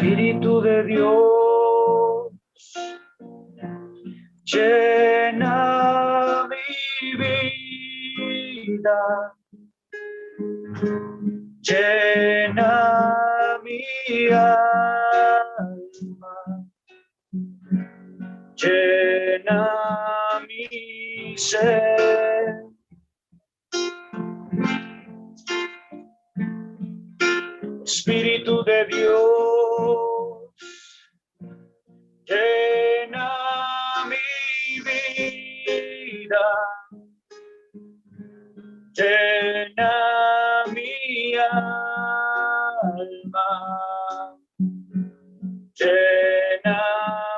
Espíritu de Dios, llena mi vida, llena mi alma, llena mi ser. Espíritu de Dios, llena mi vida, llena mi alma, llena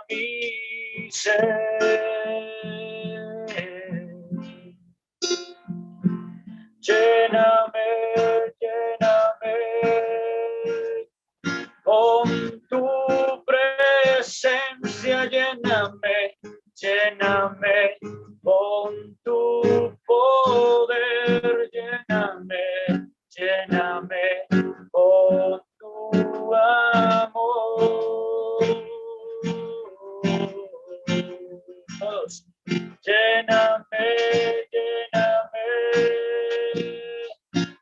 mi ser. Lléname, lléname con tu presencia, lléname, lléname con tu poder, lléname, lléname con tu amor. Todos, lléname, lléname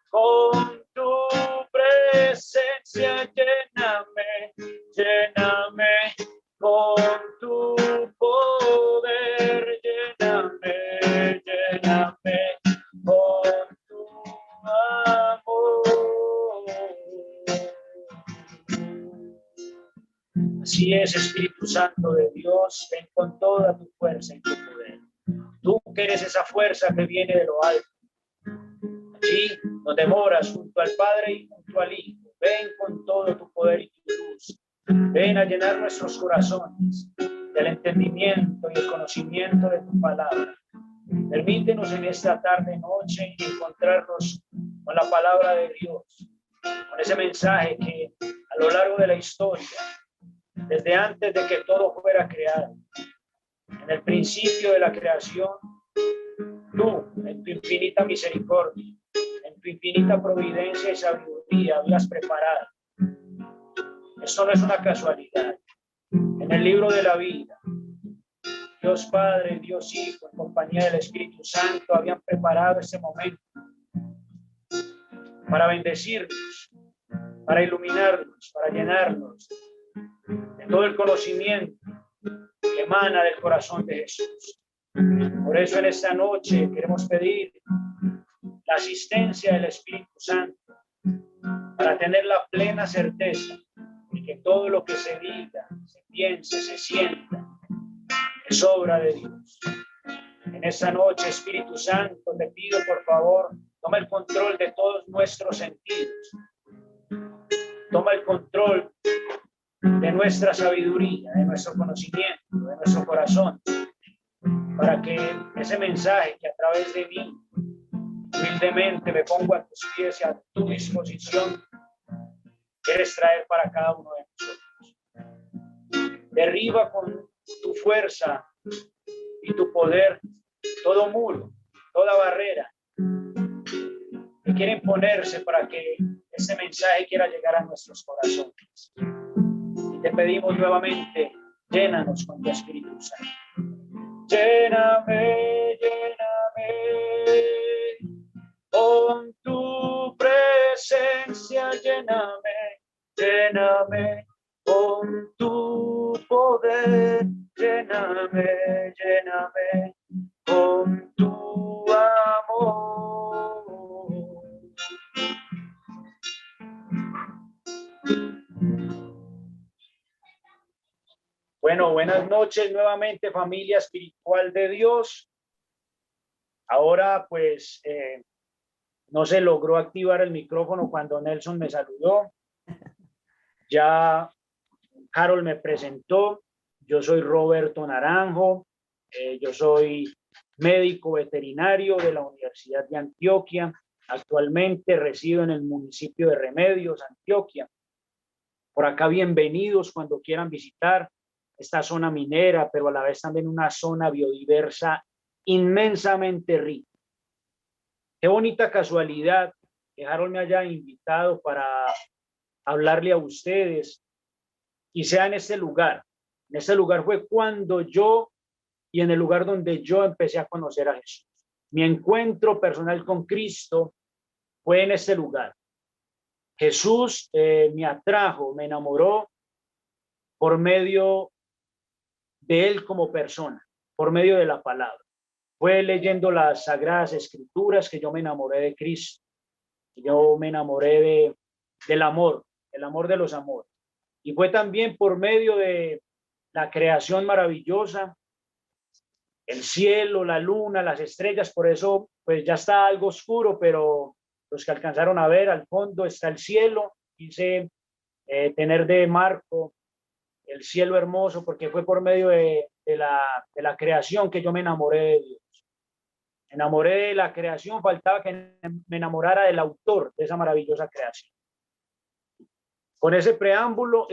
con tu presencia, lléname, lléname con tu poder, lléname, lléname con tu amor. Así es, Espíritu Santo de Dios, ven con toda tu fuerza y tu poder. Tú que eres esa fuerza que viene de lo alto. Allí donde moras junto al Padre y junto al Hijo, ven con todo tu poder y tu luz. Ven a llenar nuestros corazones del entendimiento y el conocimiento de tu palabra. Permítenos en esta tarde, noche, encontrarnos con la palabra de Dios, con ese mensaje que a lo largo de la historia, desde antes de que todo fuera creado, en el principio de la creación, tú, en tu infinita misericordia, en tu infinita providencia y sabiduría, habías preparado. Esto no es una casualidad. En el libro de la vida, Dios Padre, Dios Hijo, en compañía del Espíritu Santo, habían preparado este momento para bendecirnos, para iluminarnos, para llenarnos de todo el conocimiento que emana del corazón de Jesús. Por eso en esta noche queremos pedir la asistencia del Espíritu Santo para tener la plena certeza de que todo lo que se diga, se piense, se sienta, es obra de Dios. En esta noche, Espíritu Santo, te pido por favor, toma el control de todos nuestros sentidos. Toma el control de nuestra sabiduría, de nuestro conocimiento, de nuestro corazón, para que ese mensaje que a través de mí humildemente me pongo a tus pies y a tu disposición, quieres traer para cada uno de nosotros. Derriba con tu fuerza y tu poder todo muro, toda barrera que quieren ponerse para que este mensaje quiera llegar a nuestros corazones. Y te pedimos nuevamente, llénanos con tu Espíritu Santo. Lléname, lléname con tu presencia, lléname, lléname con tu poder, lléname, lléname con tu amor. Bueno, buenas noches nuevamente, familia espiritual de Dios. Ahora pues no se logró activar el micrófono cuando Nelson me saludó. Ya Harold me presentó. Yo soy Roberto Naranjo. Yo soy médico veterinario de la Universidad de Antioquia. Actualmente resido en el municipio de Remedios, Antioquia. Por acá bienvenidos cuando quieran visitar esta zona minera, pero a la vez también una zona biodiversa inmensamente rica. Qué bonita casualidad que Harold me haya invitado para hablarle a ustedes y sea en este lugar. En este lugar fue cuando yo y en el lugar donde yo empecé a conocer a Jesús. Mi encuentro personal con Cristo fue en este lugar. Jesús me atrajo, me enamoró por medio de él como persona, por medio de la palabra. Fue leyendo las Sagradas Escrituras que yo me enamoré de Cristo. Yo me enamoré del amor, el amor de los amores. Y fue también por medio de la creación maravillosa, el cielo, la luna, las estrellas. Por eso, pues ya está algo oscuro, pero los que alcanzaron a ver al fondo está el cielo. Quise tener de marco el cielo hermoso, porque fue por medio de la creación que yo me enamoré de Dios. Me enamoré de la creación, faltaba que me enamorara del autor de esa maravillosa creación. Con ese preámbulo,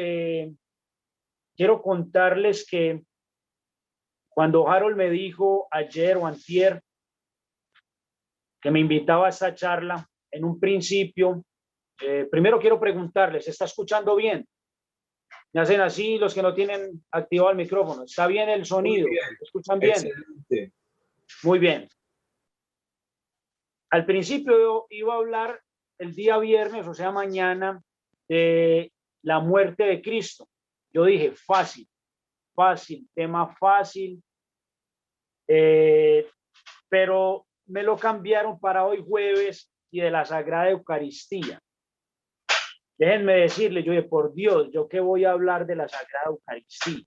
quiero contarles que cuando Harold me dijo ayer o antier que me invitaba a esta charla, en un principio, primero quiero preguntarles, ¿se está escuchando bien? Me hacen así los que no tienen activado el micrófono. ¿Está bien el sonido? Muy bien. ¿Se escuchan bien? Excelente. Muy bien. Al principio yo iba a hablar el día viernes, o sea, mañana, de la muerte de Cristo. Yo dije, fácil, tema fácil, pero me lo cambiaron para hoy jueves y de la Sagrada Eucaristía. Déjenme decirles, yo dije, por Dios, ¿yo qué voy a hablar de la Sagrada Eucaristía?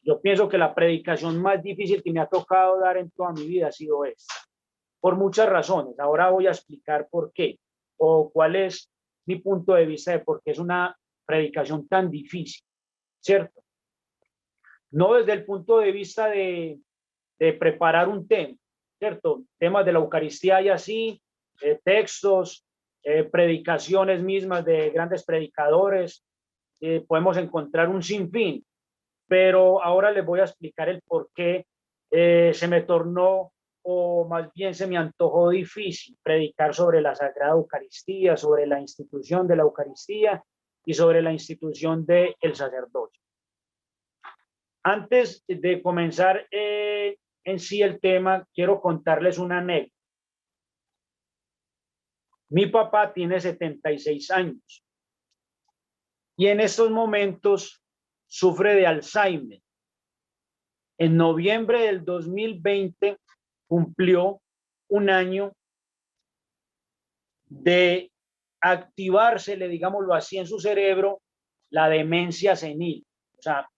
Yo pienso que la predicación más difícil que me ha tocado dar en toda mi vida ha sido esta, por muchas razones. Ahora voy a explicar por qué, o cuál es mi punto de vista de por qué es una predicación tan difícil, ¿cierto? No desde el punto de vista de preparar un tema, ¿cierto? Temas de la Eucaristía y así, textos, predicaciones mismas de grandes predicadores, podemos encontrar un sinfín, pero ahora les voy a explicar el por qué se me tornó, o más bien se me antojó difícil predicar sobre la Sagrada Eucaristía, sobre la institución de la Eucaristía y sobre la institución del sacerdocio. Antes de comenzar en sí el tema, quiero contarles una anécdota. Mi papá tiene 76 años y en estos momentos sufre de Alzheimer. En noviembre del 2020 cumplió un año de activársele, digámoslo así, en su cerebro la demencia senil. O sea,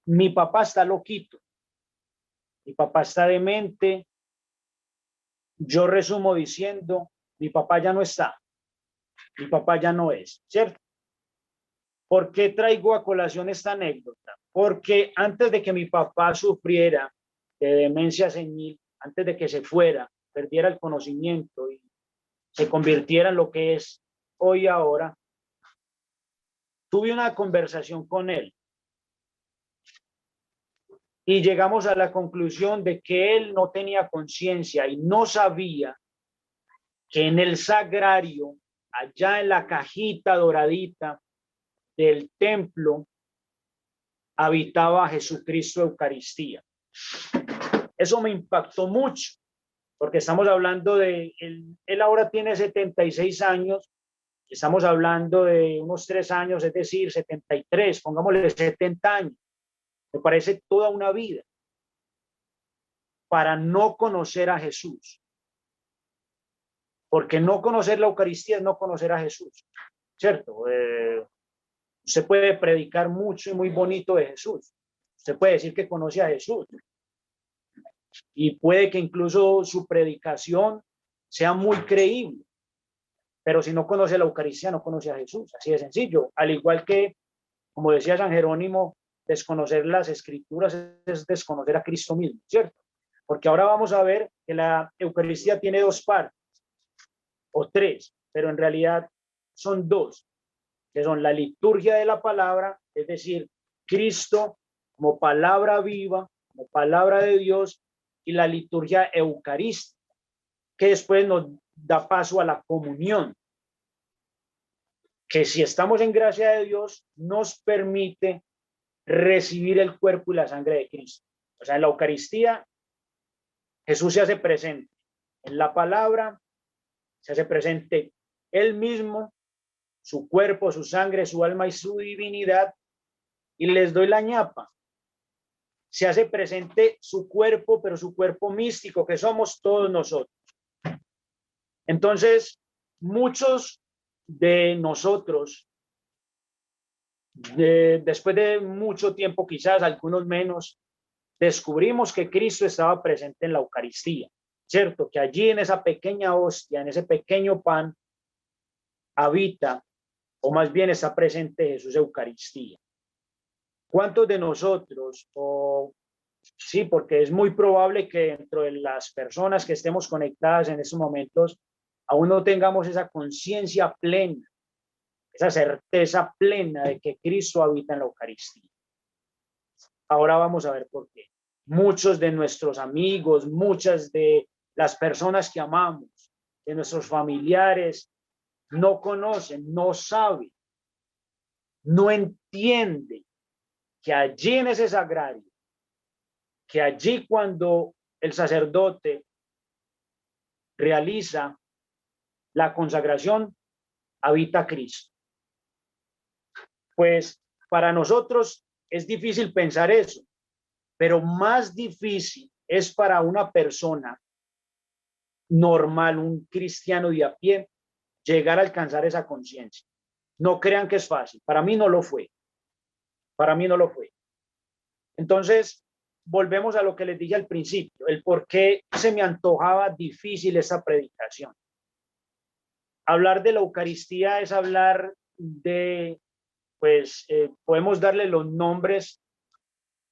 mi papá está loquito, mi papá está demente. Yo resumo diciendo, mi papá ya no está, mi papá ya no es, ¿cierto? ¿Por qué traigo a colación esta anécdota? Porque antes de que mi papá sufriera de demencia senil, antes de que se fuera, perdiera el conocimiento y se convirtiera en lo que es hoy ahora, tuve una conversación con él y llegamos a la conclusión de que él no tenía conciencia y no sabía que en el sagrario, allá en la cajita doradita del templo, habitaba Jesucristo Eucaristía. Eso me impactó mucho, porque estamos hablando de, él ahora tiene 76 años, estamos hablando de unos 3 años, es decir, 73, pongámosle 70 años. Me parece toda una vida para no conocer a Jesús. Porque no conocer la Eucaristía es no conocer a Jesús, ¿cierto? Usted puede predicar mucho y muy bonito de Jesús. Usted puede decir que conoce a Jesús. Y puede que incluso su predicación sea muy creíble. Pero si no conoce la Eucaristía, no conoce a Jesús. Así de sencillo. Al igual que, como decía San Jerónimo, desconocer las Escrituras es desconocer a Cristo mismo, ¿cierto? Porque ahora vamos a ver que la Eucaristía tiene 2 partes, o 3, pero en realidad son 2, que son la liturgia de la palabra, es decir, Cristo como palabra viva, como palabra de Dios, y la liturgia eucarística, que después nos da paso a la comunión, que si estamos en gracia de Dios, nos permite recibir el cuerpo y la sangre de Cristo. O sea, en la Eucaristía, Jesús se hace presente. En la palabra, se hace presente Él mismo, su cuerpo, su sangre, su alma y su divinidad, y les doy la ñapa. Se hace presente su cuerpo, pero su cuerpo místico, que somos todos nosotros. Entonces, muchos de nosotros, después de mucho tiempo, quizás algunos menos, descubrimos que Cristo estaba presente en la Eucaristía, ¿cierto? Que allí en esa pequeña hostia, en ese pequeño pan, habita, o más bien está presente Jesús Eucaristía. ¿Cuántos de nosotros, o sí, porque es muy probable que dentro de las personas que estemos conectadas en estos momentos, aún no tengamos esa conciencia plena, esa certeza plena de que Cristo habita en la Eucaristía? Ahora vamos a ver por qué. Muchos de nuestros amigos, muchas de las personas que amamos, de nuestros familiares, no conocen, no saben, no entienden que allí en ese sagrario, que allí cuando el sacerdote realiza la consagración, habita Cristo. Pues para nosotros es difícil pensar eso, pero más difícil es para una persona normal, un cristiano de a pie, llegar a alcanzar esa conciencia. No crean que es fácil. Para mí no lo fue. Para mí no lo fue. Entonces, volvemos a lo que les dije al principio, el por qué se me antojaba difícil esa predicación. Hablar de la Eucaristía es hablar de, pues, podemos darle los nombres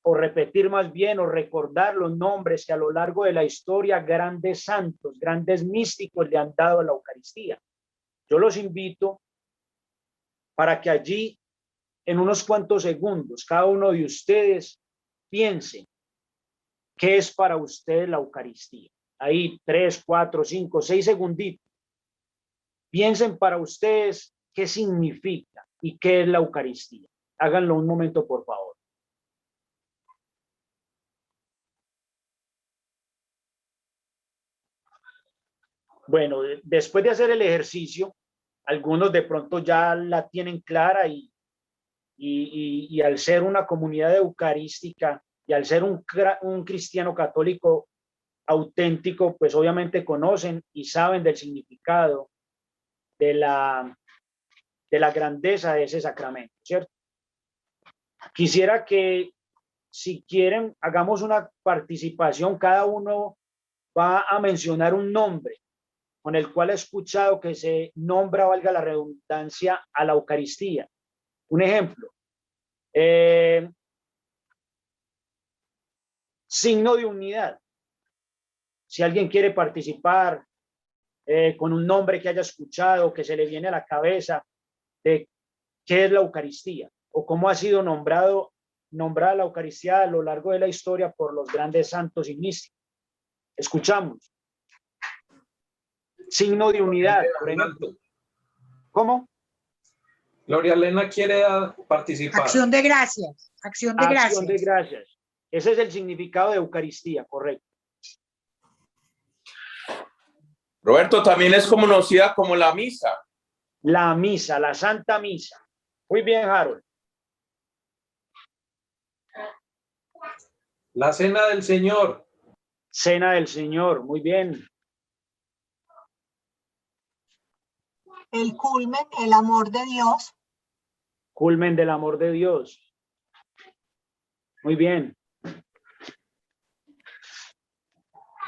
o repetir más bien o recordar los nombres que a lo largo de la historia grandes santos, grandes místicos le han dado a la Eucaristía. Yo los invito para que allí, en unos cuantos segundos, cada uno de ustedes piense qué es para usted la Eucaristía. Ahí 3, 4, 5, 6 segunditos. Piensen para ustedes qué significa y qué es la Eucaristía. Háganlo un momento, por favor. Bueno, después de hacer el ejercicio, algunos de pronto ya la tienen clara y al ser una comunidad eucarística y al ser un cristiano católico auténtico, pues obviamente conocen y saben del significado de la grandeza de ese sacramento, ¿cierto? Quisiera que, si quieren, hagamos una participación, cada uno va a mencionar un nombre con el cual he escuchado que se nombra, valga la redundancia, a la Eucaristía. Un ejemplo, signo de unidad. Si alguien quiere participar con un nombre que haya escuchado, que se le viene a la cabeza de qué es la Eucaristía o cómo ha sido nombrada la Eucaristía a lo largo de la historia por los grandes santos y místicos. Escuchamos. Signo de unidad, por ejemplo. ¿Cómo? Gloria Elena quiere participar. Acción de gracias. Acción de gracias. Acción de gracias. Ese es el significado de Eucaristía, correcto. Roberto, también es conocida como la misa. La misa, la Santa Misa. Muy bien, Harold. La Cena del Señor. Cena del Señor, muy bien. El culmen, el amor de Dios. Culmen del amor de Dios. Muy bien.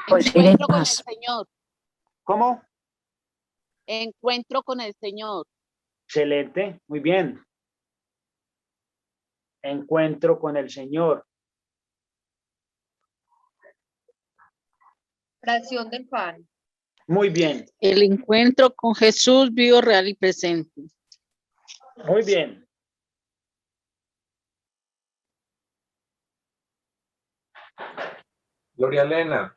Encuentro con el Señor. ¿Cómo? Encuentro con el Señor. Excelente, muy bien. Encuentro con el Señor. Fracción del pan. Muy bien, El encuentro con Jesús vivo, real y presente. muy bien. Gloria Elena.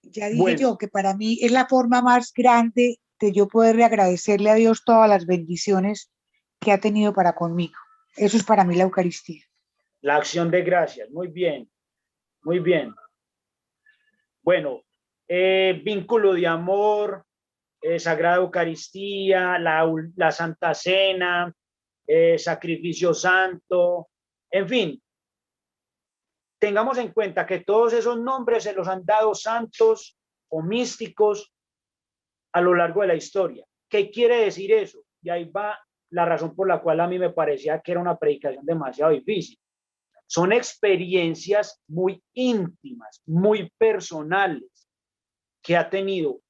Ya dije Bueno, yo que para mí es la forma más grande de yo poderle agradecerle a Dios todas las bendiciones que ha tenido para conmigo. Eso es para mí la Eucaristía. la acción de gracias. Muy bien, muy bien. Bueno, vínculo de amor, Sagrada Eucaristía, la Santa Cena, sacrificio santo, en fin, tengamos en cuenta que todos esos nombres se los han dado santos o místicos a lo largo de la historia. ¿Qué quiere decir eso? Y ahí va la razón por la cual a mí me parecía que era una predicación demasiado difícil. Son experiencias muy íntimas, muy personales que ha tenido,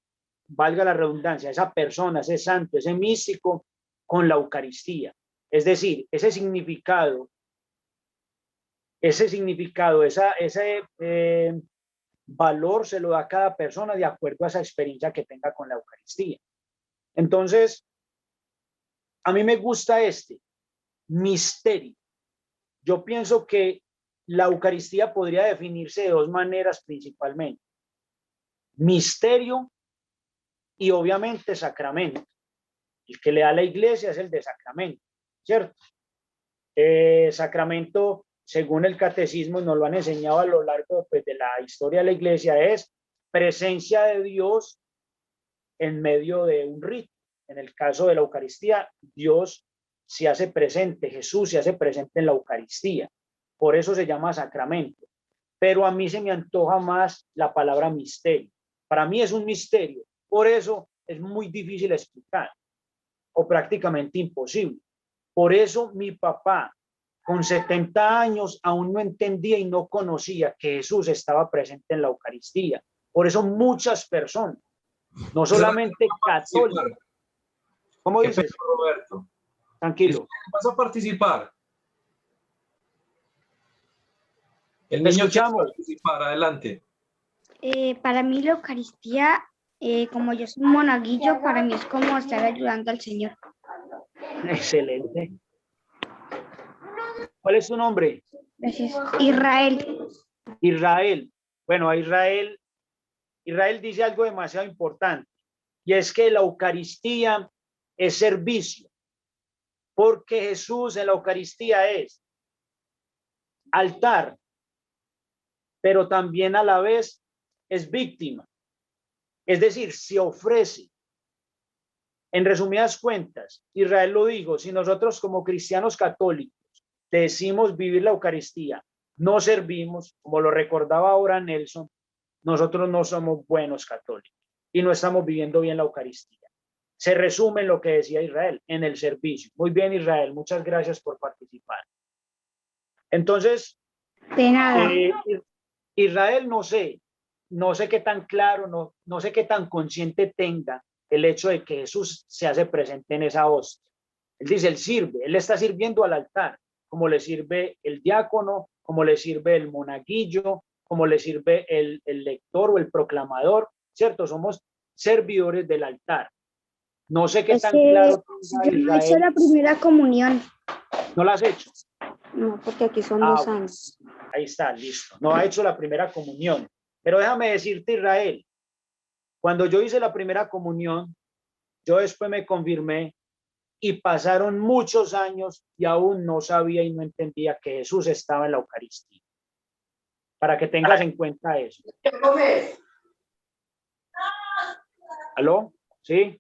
valga la redundancia, esa persona, ese santo, ese místico con la Eucaristía. Es decir, ese significado, ese valor se lo da a cada persona de acuerdo a esa experiencia que tenga con la Eucaristía. Entonces, a mí me gusta este misterio. Yo pienso que la Eucaristía podría definirse de dos maneras principalmente. Misterio y obviamente sacramento. El que le da a la iglesia es el de sacramento, ¿cierto? Sacramento, según el catecismo, nos lo han enseñado a lo largo pues, de la historia de la iglesia, es presencia de Dios en medio de un rito. En el caso de la Eucaristía, Dios se hace presente, Jesús se hace presente en la Eucaristía. Por eso se llama sacramento. Pero a mí se me antoja más la palabra misterio. Para mí es un misterio. Por eso es muy difícil explicar o prácticamente imposible. Por eso mi papá, con 70 años, aún no entendía y no conocía que Jesús estaba presente en la Eucaristía. Por eso muchas personas, no solamente católicos. ¿Cómo ¿Qué dices? pena, Roberto? Tranquilo. ¿Vas a participar? El Te niño quiere escuchamos. participar, adelante. Para mí la Eucaristía, como yo soy monaguillo, para mí es como estar ayudando al Señor. Excelente. ¿Cuál es tu nombre? Gracias. Israel. Israel. Bueno, a Israel dice algo demasiado importante, y es que la Eucaristía es servicio, porque Jesús en la Eucaristía es altar, pero también a la vez es víctima, es decir, se ofrece. En resumidas cuentas, Israel lo dijo, si nosotros como cristianos católicos decimos vivir la Eucaristía, no servimos, como lo recordaba ahora Nelson, nosotros no somos buenos católicos y no estamos viviendo bien la Eucaristía. Se resume en lo que decía Israel, en el servicio. Muy bien, Israel, muchas gracias por participar. Entonces, De nada. Israel, no sé qué tan claro, no sé qué tan consciente tenga el hecho de que Jesús se hace presente en esa hostia. Él dice, él sirve, él está sirviendo al altar, como le sirve el diácono, como le sirve el monaguillo, como le sirve el lector o el proclamador, ¿cierto? Somos servidores del altar. No sé qué tan claro tenga yo no he hecho Israel. la primera comunión. ¿No la has hecho? No, porque aquí son 2 años. Ahí está, listo. No ha hecho la primera comunión. Pero déjame decirte, Israel, cuando yo hice la primera comunión, yo después me confirmé y pasaron muchos años y aún no sabía y no entendía que Jesús estaba en la Eucaristía. Para que tengas en cuenta eso. ¿Aló? ¿Sí?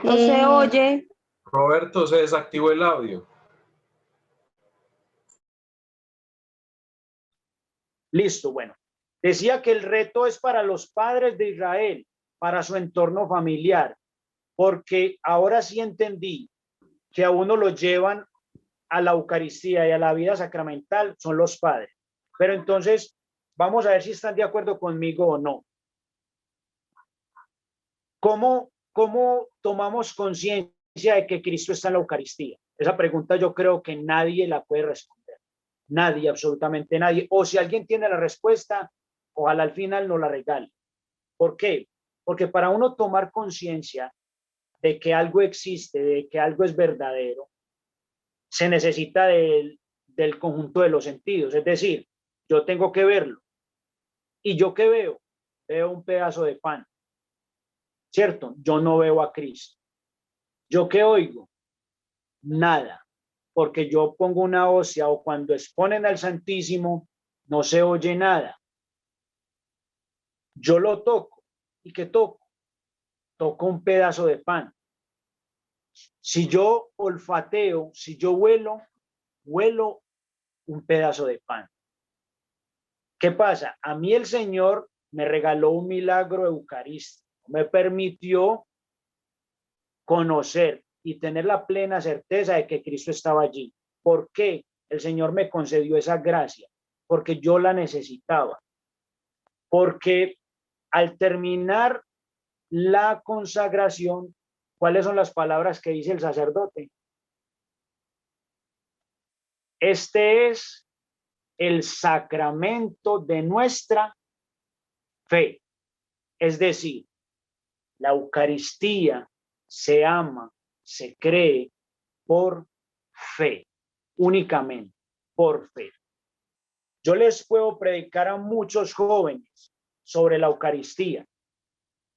No se oye. Roberto, se desactivó el audio. Listo, bueno. Decía que el reto es para los padres de Israel, para su entorno familiar, porque ahora sí entendí que a uno lo llevan a la Eucaristía y a la vida sacramental son los padres. Pero entonces, vamos a ver si están de acuerdo conmigo o no. ¿Cómo tomamos conciencia de que Cristo está en la Eucaristía? Esa pregunta yo creo que nadie la puede responder. Nadie, absolutamente nadie. O si alguien tiene la respuesta, ojalá al final nos la regale. ¿Por qué? Porque para uno tomar conciencia de que algo existe, de que algo es verdadero, se necesita del conjunto de los sentidos. Es decir, yo tengo que verlo. ¿Y yo qué veo? Veo un pedazo de pan, ¿cierto? Yo no veo a Cristo. ¿Yo qué oigo? Nada, porque yo pongo una hostia o cuando exponen al Santísimo no se oye nada. Yo lo toco. ¿Y qué toco? Toco un pedazo de pan. Si yo olfateo, si yo huelo un pedazo de pan. ¿Qué pasa? A mí el Señor me regaló un milagro eucarístico, me permitió conocer y tener la plena certeza de que Cristo estaba allí. ¿Por qué? El Señor me concedió esa gracia, porque yo la necesitaba. Porque al terminar la consagración, ¿cuáles son las palabras que dice el sacerdote? Este es el sacramento de nuestra fe. Es decir, la Eucaristía se ama, se cree por fe, únicamente por fe. Yo les puedo predicar a muchos jóvenes sobre la Eucaristía.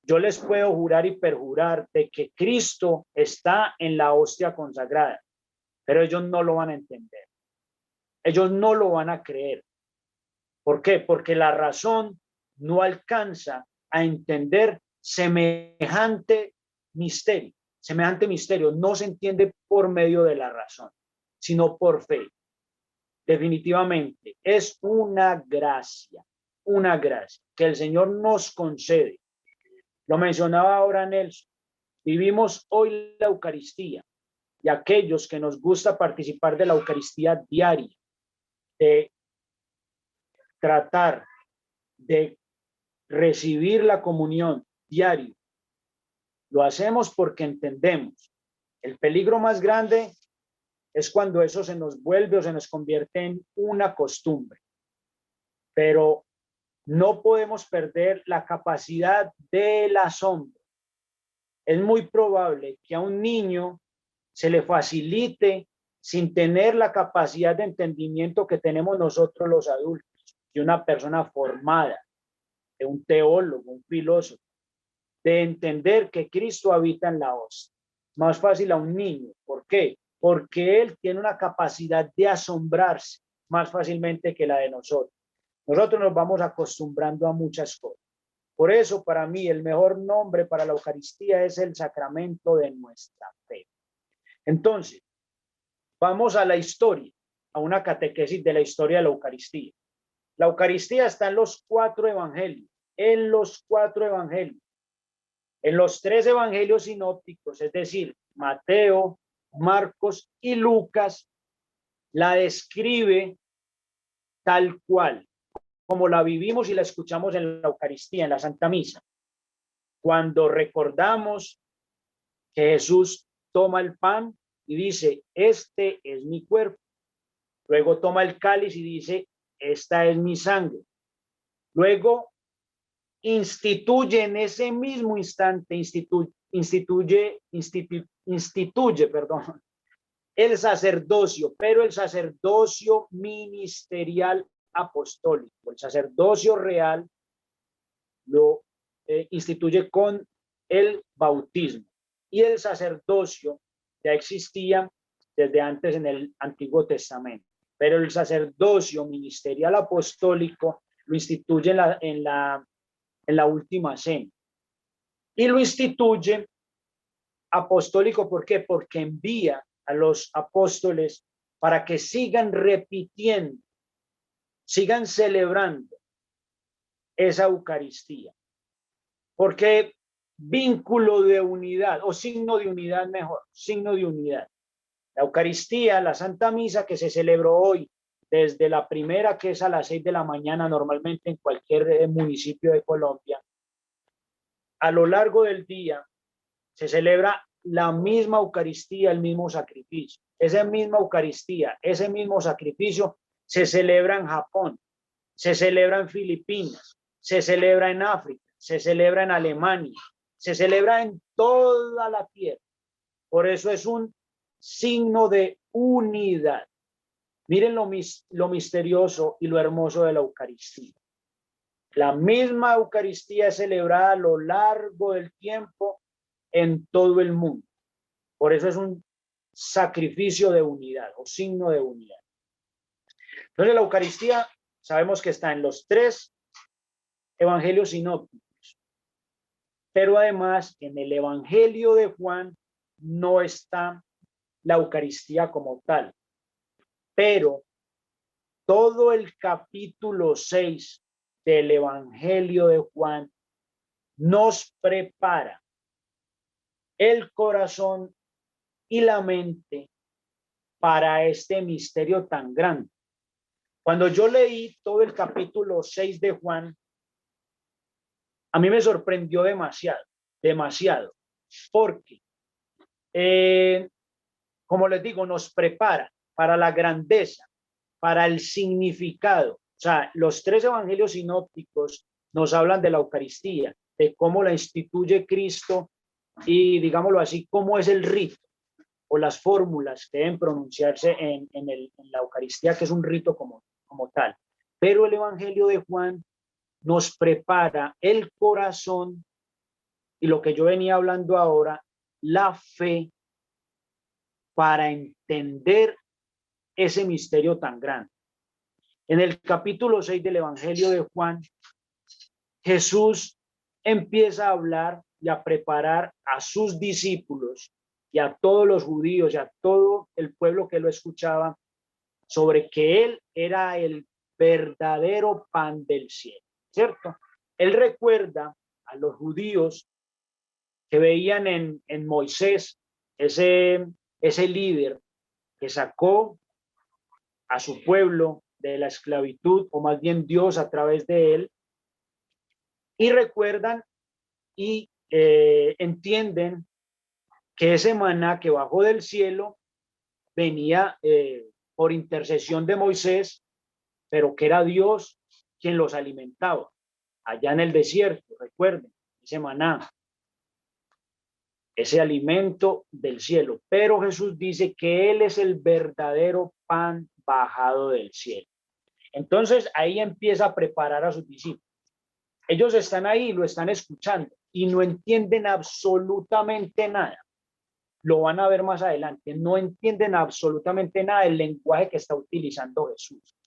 Yo les puedo jurar y perjurar de que Cristo está en la hostia consagrada, pero ellos no lo van a entender. Ellos no lo van a creer. ¿Por qué? Porque la razón no alcanza a entender semejante misterio. Semejante misterio no se entiende por medio de la razón, sino por fe. Definitivamente es una gracia que el Señor nos concede. Lo mencionaba ahora Nelson. Vivimos hoy la Eucaristía y aquellos que nos gusta participar de la Eucaristía diaria, de tratar de recibir la comunión diario, lo hacemos porque entendemos. El peligro más grande es cuando eso se nos vuelve o se nos convierte en una costumbre. Pero no podemos perder la capacidad del asombro. Es muy probable que a un niño se le facilite sin tener la capacidad de entendimiento que tenemos nosotros los adultos, de una persona formada, de un teólogo, un filósofo, de entender que Cristo habita en la hostia. Más fácil a un niño. ¿Por qué? Porque él tiene una capacidad de asombrarse más fácilmente que la de nosotros. Nosotros nos vamos acostumbrando a muchas cosas. Por eso, para mí, el mejor nombre para la Eucaristía es el sacramento de nuestra fe. Entonces, vamos a la historia, a una catequesis de la historia de la Eucaristía. La Eucaristía está en los 4 evangelios, en los 4 evangelios. En los 3 evangelios sinópticos, es decir, Mateo, Marcos y Lucas, la describe tal cual, como la vivimos y la escuchamos en la Eucaristía, en la Santa Misa. Cuando recordamos que Jesús toma el pan y dice, este es mi cuerpo. Luego toma el cáliz y dice, esta es mi sangre. Luego instituye en ese mismo instante, instituye el sacerdocio, pero el sacerdocio ministerial apostólico. El sacerdocio real lo instituye con el bautismo, y el sacerdocio ya existía desde antes en el Antiguo Testamento, pero el sacerdocio ministerial apostólico lo instituye en la última cena, y lo instituye apostólico. ¿Por qué? Porque envía a los apóstoles para que sigan repitiendo, sigan celebrando esa Eucaristía. Porque vínculo de unidad, o signo de unidad mejor, signo de unidad. La Eucaristía, la Santa Misa que se celebró hoy, desde la primera, que es a las 6 de la mañana, normalmente en cualquier municipio de Colombia, a lo largo del día se celebra la misma Eucaristía, el mismo sacrificio. Esa misma Eucaristía, ese mismo sacrificio se celebra en Japón, se celebra en Filipinas, se celebra en África, se celebra en Alemania, se celebra en toda la tierra. Por eso es un signo de unidad. Miren lo misterioso y lo hermoso de la Eucaristía. La misma Eucaristía es celebrada a lo largo del tiempo en todo el mundo. Por eso es un sacrificio de unidad o signo de unidad. Entonces la Eucaristía sabemos que está en los 3 evangelios sinópticos, pero además en el Evangelio de Juan no está la Eucaristía como tal, pero todo el capítulo 6 del Evangelio de Juan nos prepara el corazón y la mente para este misterio tan grande. Cuando yo leí todo el capítulo 6 de Juan, a mí me sorprendió demasiado, porque, como les digo, nos prepara para la grandeza, para el significado. O sea, los 3 evangelios sinópticos nos hablan de la Eucaristía, de cómo la instituye Cristo y, digámoslo así, cómo es el rito o las fórmulas que deben pronunciarse en la Eucaristía, que es un rito como tal. Pero el Evangelio de Juan nos prepara el corazón y lo que yo venía hablando ahora, la fe, para entender ese misterio tan grande. En el capítulo 6 del Evangelio de Juan, Jesús empieza a hablar y a preparar a sus discípulos y a todos los judíos y a todo el pueblo que lo escuchaba sobre que él era el verdadero pan del cielo, ¿cierto? Él recuerda a los judíos que veían en Moisés ese líder que sacó a su pueblo de la esclavitud, o más bien Dios a través de él, y recuerdan y entienden que ese maná que bajó del cielo venía por intercesión de Moisés, pero que era Dios quien los alimentaba allá en el desierto. Recuerden, ese maná, ese alimento del cielo. Pero Jesús dice que Él es el verdadero pan bajado del cielo. Entonces ahí empieza a preparar a sus discípulos. Ellos están ahí, lo están escuchando y no entienden absolutamente nada. Lo van a ver más adelante. No entienden absolutamente nada del lenguaje que está utilizando Jesús.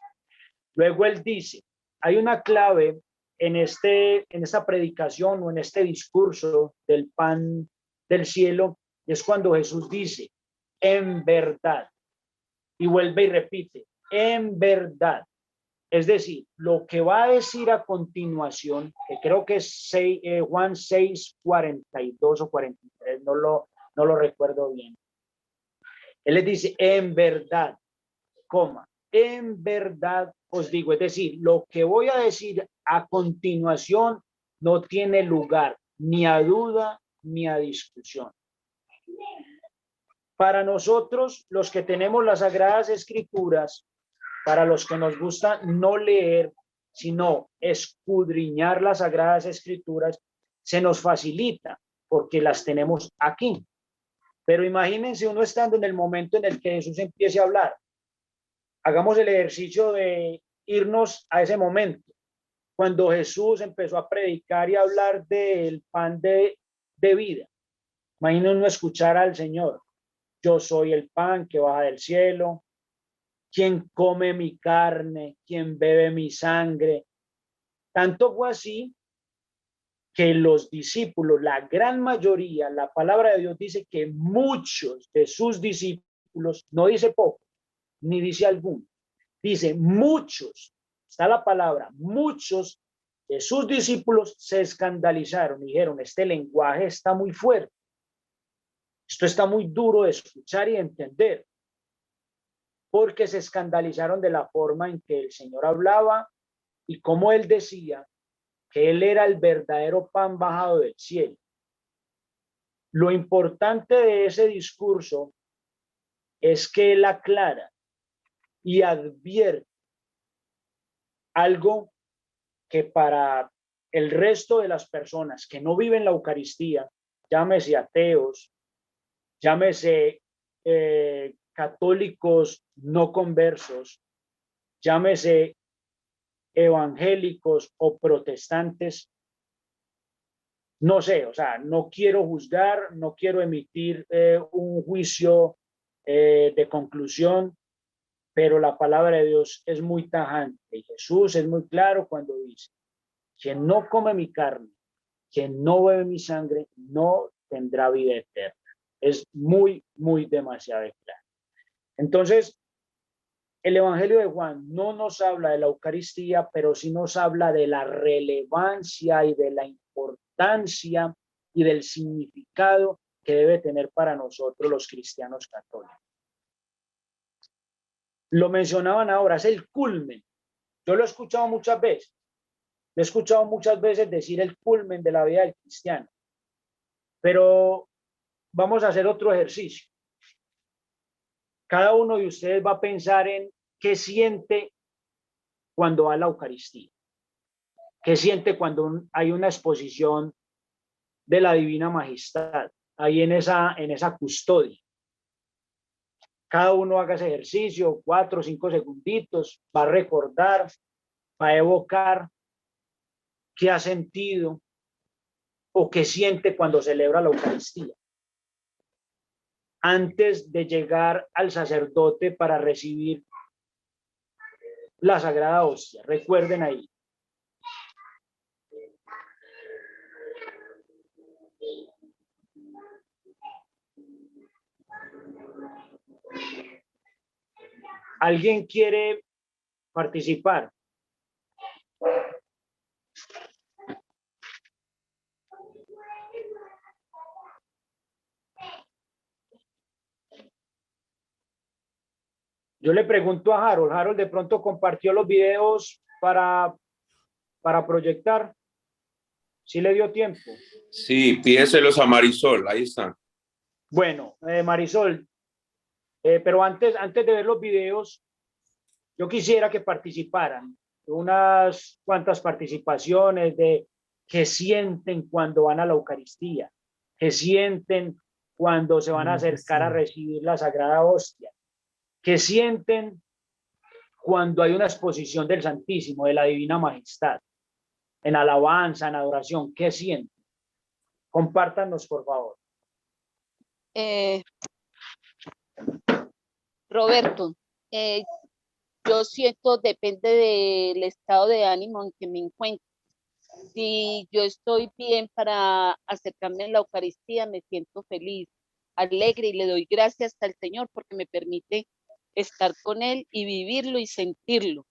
Luego él dice, hay una clave en esta predicación o en este discurso del pan del cielo, y es cuando Jesús dice, en verdad, y vuelve y repite, en verdad. Es decir, lo que va a decir a continuación, que creo que es Juan 6, 42 o 43, no lo recuerdo bien. Él les dice, en verdad, en verdad os digo, es decir, lo que voy a decir a continuación no tiene lugar ni a duda ni a discusión. Para nosotros, los que tenemos las Sagradas Escrituras, para los que nos gusta no leer, sino escudriñar las Sagradas Escrituras, se nos facilita porque las tenemos aquí. Pero imagínense uno estando en el momento en el que Jesús empiece a hablar. Hagamos el ejercicio de irnos a ese momento, cuando Jesús empezó a predicar y a hablar del pan de vida. Imagínense uno escuchar al Señor. Yo soy el pan que baja del cielo. Quien come mi carne, quien bebe mi sangre. Tanto fue así que los discípulos, la gran mayoría, la palabra de Dios dice que muchos de sus discípulos, no dice poco, ni dice alguno, dice muchos, está la palabra, muchos de sus discípulos se escandalizaron y dijeron, este lenguaje está muy fuerte, esto está muy duro de escuchar y entender, porque se escandalizaron de la forma en que el Señor hablaba y cómo Él decía que Él era el verdadero pan bajado del cielo. Lo importante de ese discurso es que Él aclara y advierte algo que para el resto de las personas que no viven la Eucaristía, llámese ateos, llámese católicos no conversos, llámese evangélicos o protestantes, no sé, o sea, no quiero juzgar, no quiero emitir un juicio de conclusión, pero la palabra de Dios es muy tajante y Jesús es muy claro cuando dice: quien no come mi carne, quien no bebe mi sangre, no tendrá vida eterna. Es muy, muy demasiado claro. Entonces, el Evangelio de Juan no nos habla de la Eucaristía, pero sí nos habla de la relevancia y de la importancia y del significado que debe tener para nosotros los cristianos católicos. Lo mencionaban ahora, es el culmen. Yo lo he escuchado muchas veces. Lo he escuchado muchas veces decir el culmen de la vida del cristiano. Pero vamos a hacer otro ejercicio. Cada uno de ustedes va a pensar en qué siente cuando va a la Eucaristía. ¿Qué siente cuando hay una exposición de la Divina Majestad ahí en esa custodia? Cada uno haga ese ejercicio, 4 o 5 segunditos, va a recordar, va a evocar qué ha sentido o qué siente cuando celebra la Eucaristía. Antes de llegar al sacerdote para recibir la Sagrada Hostia. Recuerden ahí. ¿Alguien quiere participar? Yo le pregunto a Harold. Harold de pronto compartió los videos para proyectar. ¿Sí le dio tiempo? Sí, pídeselos a Marisol, ahí están. Bueno, Marisol, pero antes de ver los videos, yo quisiera que participaran. Unas cuantas participaciones de qué sienten cuando van a la Eucaristía, qué sienten cuando se van a acercar a recibir la Sagrada Hostia, qué sienten cuando hay una exposición del Santísimo, de la Divina Majestad, en alabanza, en adoración, ¿qué sienten? Compártanos, por favor. Roberto, yo siento, depende del estado de ánimo en que me encuentro. Si yo estoy bien para acercarme a la Eucaristía, me siento feliz, alegre y le doy gracias al Señor porque me permite estar con Él y vivirlo y sentirlo.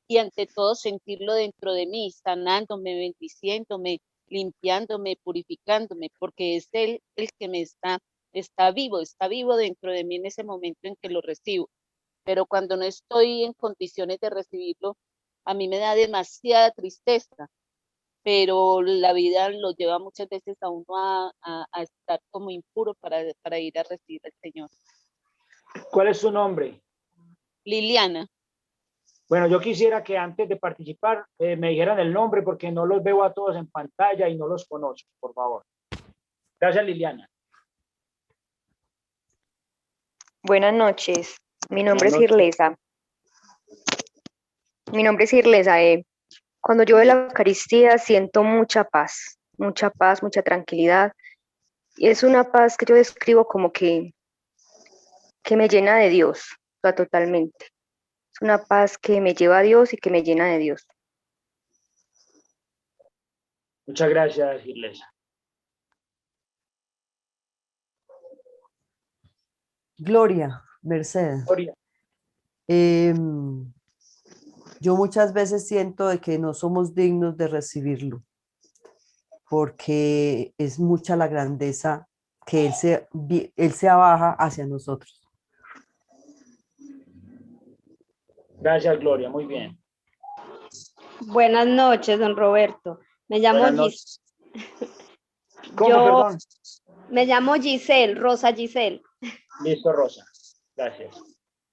Y ante todo sentirlo dentro de mí, sanándome, bendiciéndome, limpiándome, purificándome, porque es Él el que me está vivo dentro de mí en ese momento en que lo recibo. Pero cuando no estoy en condiciones de recibirlo, a mí me da demasiada tristeza, pero la vida lo lleva muchas veces a uno a estar como impuro para ir a recibir al Señor. ¿Cuál es su nombre? Liliana. Bueno, yo quisiera que antes de participar me dijeran el nombre porque no los veo a todos en pantalla y no los conozco, por favor. Gracias, Liliana. Buenas noches. Mi nombre es Irlesa. Cuando yo veo la Eucaristía siento mucha paz, mucha tranquilidad. Y es una paz que yo describo como que me llena de Dios, o sea, totalmente. Es una paz que me lleva a Dios y que me llena de Dios. Muchas gracias, Irlesa. Gloria, Mercedes. Gloria. Yo muchas veces siento de que no somos dignos de recibirlo, porque es mucha la grandeza que Él se abaja hacia nosotros. Gracias, Gloria. Muy bien. Buenas noches, don Roberto. Me llamo Perdón? Me llamo Giselle, Rosa Giselle. Listo, Rosa. Gracias.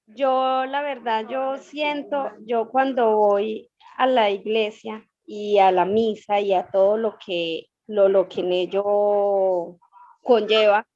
Yo, la verdad, yo cuando voy a la iglesia, y a la misa y a todo lo que en ello conlleva,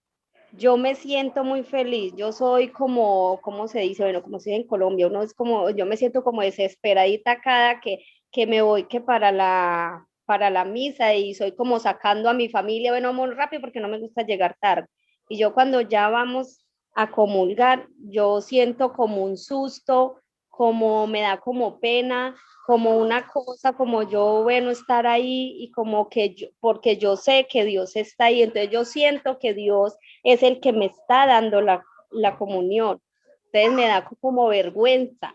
yo me siento muy feliz. Yo soy como, ¿cómo se dice? Bueno, como se dice en Colombia, uno es como, yo me siento como desesperadita cada que me voy que para la misa y soy como sacando a mi familia, bueno, muy rápido porque no me gusta llegar tarde. Y yo cuando ya vamos a comulgar, yo siento como un susto, como me da como pena, como una cosa, como yo, bueno, estar ahí y como que yo, porque yo sé que Dios está ahí, entonces yo siento que Dios es el que me está dando la comunión. Entonces me da como vergüenza.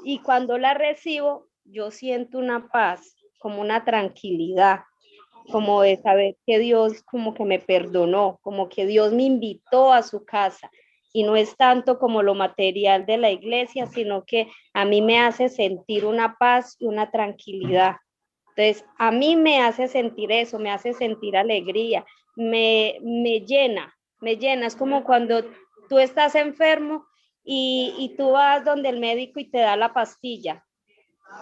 Y cuando la recibo, yo siento una paz, como una tranquilidad, como de saber que Dios como que me perdonó, como que Dios me invitó a su casa. Y no es tanto como lo material de la iglesia, sino que a mí me hace sentir una paz y una tranquilidad. Entonces, a mí me hace sentir eso, me hace sentir alegría, me llena. Es como cuando tú estás enfermo y tú vas donde el médico y te da la pastilla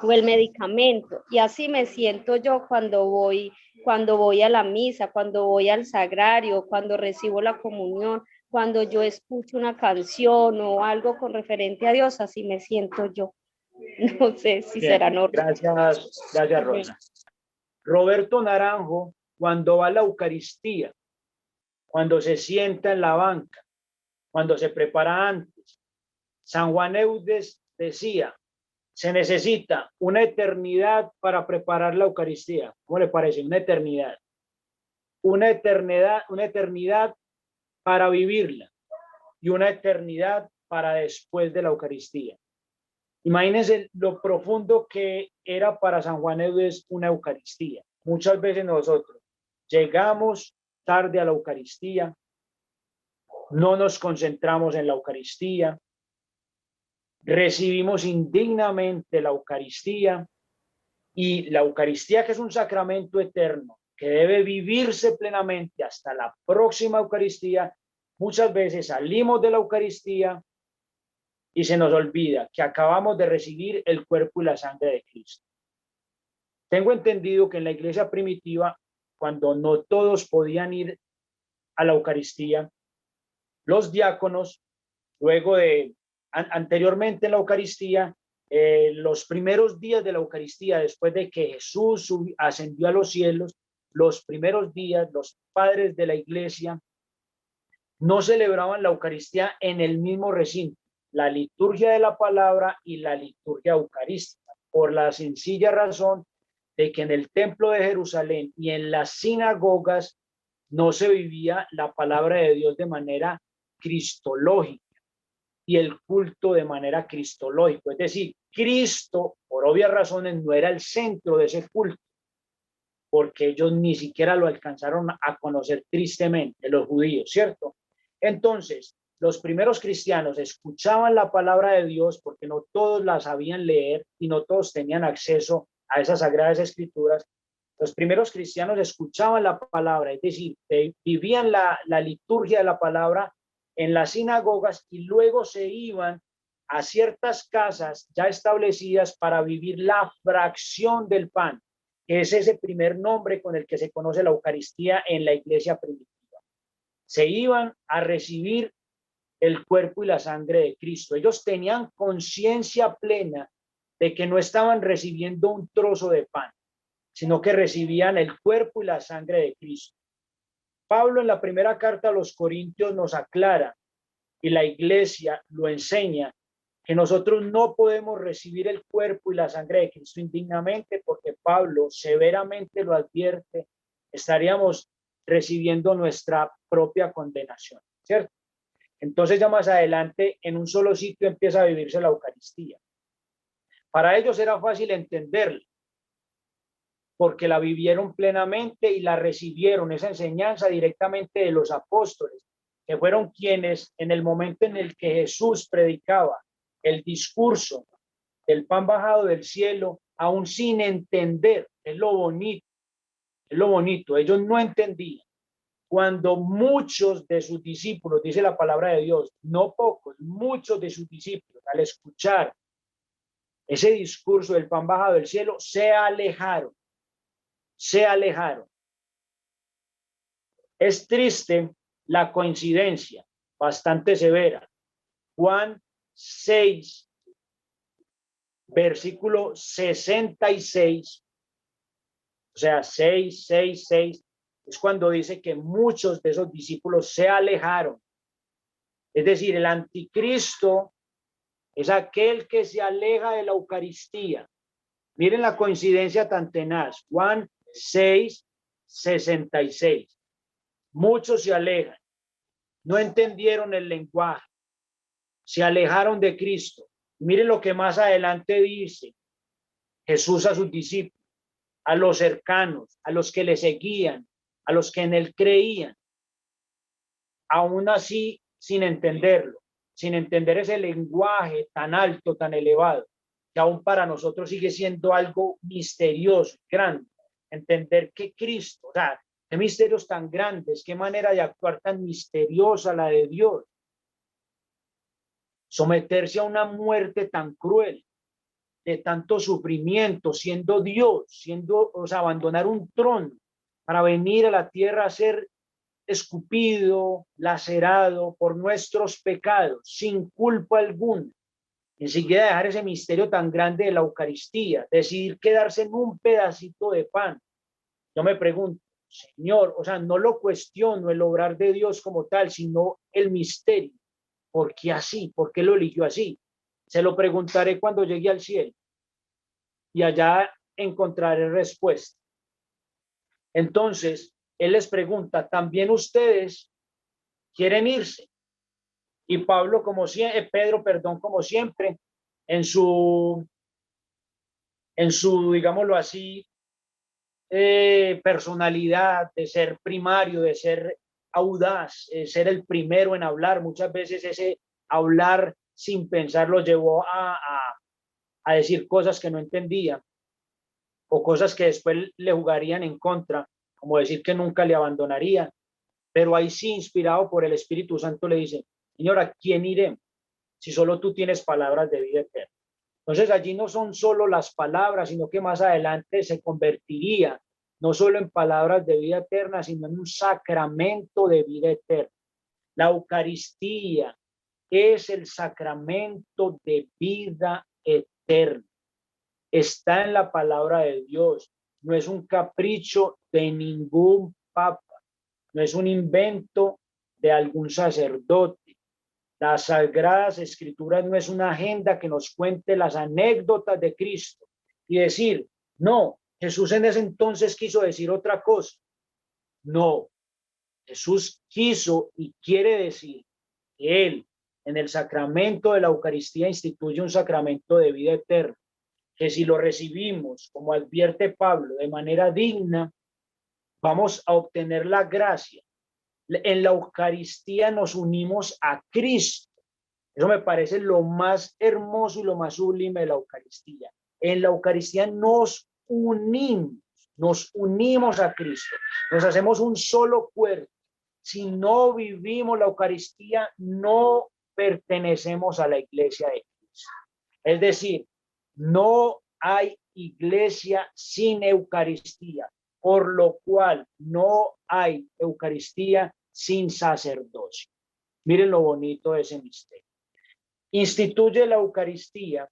o el medicamento. Y así me siento yo cuando voy a la misa, cuando voy al sagrario, cuando recibo la comunión, cuando yo escucho una canción o algo con referente a Dios, así me siento yo. No sé si Bien, será normal. gracias Rosa. Roberto Naranjo, cuando va a la Eucaristía, cuando se sienta en la banca, cuando se prepara antes, San Juan Eudes decía, se necesita una eternidad para preparar la Eucaristía. ¿Cómo le parece? Una eternidad. Una eternidad para vivirla y una eternidad para después de la Eucaristía. Imagínense lo profundo que era para San Juan Eudes una Eucaristía. Muchas veces nosotros llegamos tarde a la Eucaristía, no nos concentramos en la Eucaristía, recibimos indignamente la Eucaristía y la Eucaristía, que es un sacramento eterno, que debe vivirse plenamente hasta la próxima Eucaristía, muchas veces salimos de la Eucaristía y se nos olvida que acabamos de recibir el cuerpo y la sangre de Cristo. Tengo entendido que en la iglesia primitiva, cuando no todos podían ir a la Eucaristía, los diáconos, luego de, anteriormente en la Eucaristía, los primeros días de la Eucaristía, después de que Jesús ascendió a los cielos, los primeros días, los padres de la iglesia no celebraban la Eucaristía en el mismo recinto, la liturgia de la palabra y la liturgia eucarística, por la sencilla razón de que en el templo de Jerusalén y en las sinagogas no se vivía la palabra de Dios de manera cristológica y el culto de manera cristológica. Es decir, Cristo, por obvias razones, no era el centro de ese culto, porque ellos ni siquiera lo alcanzaron a conocer tristemente, los judíos, ¿cierto? Entonces, los primeros cristianos escuchaban la palabra de Dios porque no todos la sabían leer y no todos tenían acceso a esas sagradas escrituras. Los primeros cristianos escuchaban la palabra, es decir, vivían la liturgia de la palabra en las sinagogas y luego se iban a ciertas casas ya establecidas para vivir la fracción del pan, que es ese primer nombre con el que se conoce la Eucaristía en la iglesia primitiva. Se iban a recibir el cuerpo y la sangre de Cristo. Ellos tenían conciencia plena de que no estaban recibiendo un trozo de pan, sino que recibían el cuerpo y la sangre de Cristo. Pablo en la primera carta a los Corintios nos aclara, y la iglesia lo enseña, que nosotros no podemos recibir el cuerpo y la sangre de Cristo indignamente, porque Pablo severamente lo advierte, estaríamos recibiendo nuestra propia condenación, ¿cierto? Entonces ya más adelante en un solo sitio empieza a vivirse la Eucaristía. Para ellos era fácil entenderla, porque la vivieron plenamente y la recibieron, esa enseñanza directamente de los apóstoles, que fueron quienes en el momento en el que Jesús predicaba el discurso del pan bajado del cielo, aún sin entender, es lo bonito, ellos no entendían. Cuando muchos de sus discípulos, dice la palabra de Dios, no pocos, muchos de sus discípulos, al escuchar ese discurso del pan bajado del cielo, se alejaron. Se alejaron. Es triste la coincidencia, bastante severa. Juan 6, versículo 66, o sea, 6, 6, 6, es cuando dice que muchos de esos discípulos se alejaron. Es decir, el anticristo es aquel que se aleja de la Eucaristía. Miren la coincidencia tan tenaz. Juan 6, 66. Muchos se alejan. No entendieron el lenguaje. Se alejaron de Cristo. Miren lo que más adelante dice Jesús a sus discípulos, a los cercanos, a los que le seguían, a los que en él creían. Aún así, sin entenderlo, sin entender ese lenguaje tan alto, tan elevado, que aún para nosotros sigue siendo algo misterioso, grande. Entender que Cristo, o sea, qué misterios tan grandes, qué manera de actuar tan misteriosa la de Dios. Someterse a una muerte tan cruel, de tanto sufrimiento, siendo Dios, siendo, o sea, abandonar un trono para venir a la tierra a ser escupido, lacerado por nuestros pecados, sin culpa alguna. Enseguida dejar ese misterio tan grande de la Eucaristía, decidir quedarse en un pedacito de pan. Yo me pregunto, Señor, o sea, no lo cuestiono el obrar de Dios como tal, sino el misterio. ¿Por qué así? ¿Por qué lo eligió así? Se lo preguntaré cuando llegue al cielo y allá encontraré respuesta. Entonces, él les pregunta, ¿también ustedes quieren irse? Y Pablo, como siempre, Pedro, perdón, como siempre, en su, digámoslo así, personalidad de ser primario, de ser audaz, ser el primero en hablar. Muchas veces ese hablar sin pensar lo llevó a decir cosas que no entendía o cosas que después le jugarían en contra, como decir que nunca le abandonaría. Pero ahí sí, inspirado por el Espíritu Santo, le dice, Señor, ¿a quién iremos si solo tú tienes palabras de vida eterna? Entonces allí no son solo las palabras, sino que más adelante se convertiría no solo en palabras de vida eterna, sino en un sacramento de vida eterna. La Eucaristía es el sacramento de vida eterna. Está en la palabra de Dios. No es un capricho de ningún papa. No es un invento de algún sacerdote. Las Sagradas Escrituras no es una agenda que nos cuente las anécdotas de Cristo y decir, no, Jesús en ese entonces quiso decir otra cosa. No, Jesús quiso y quiere decir que Él en el sacramento de la Eucaristía instituye un sacramento de vida eterna, que si lo recibimos, como advierte Pablo, de manera digna, vamos a obtener la gracia. En la Eucaristía nos unimos a Cristo. Eso me parece lo más hermoso y lo más sublime de la Eucaristía. En la Eucaristía nos unimos a Cristo, nos hacemos un solo cuerpo. Si no vivimos la Eucaristía, no pertenecemos a la iglesia de Cristo. Es decir, no hay iglesia sin Eucaristía, por lo cual no hay Eucaristía sin sacerdocio. Miren lo bonito de ese misterio. Instituye la Eucaristía,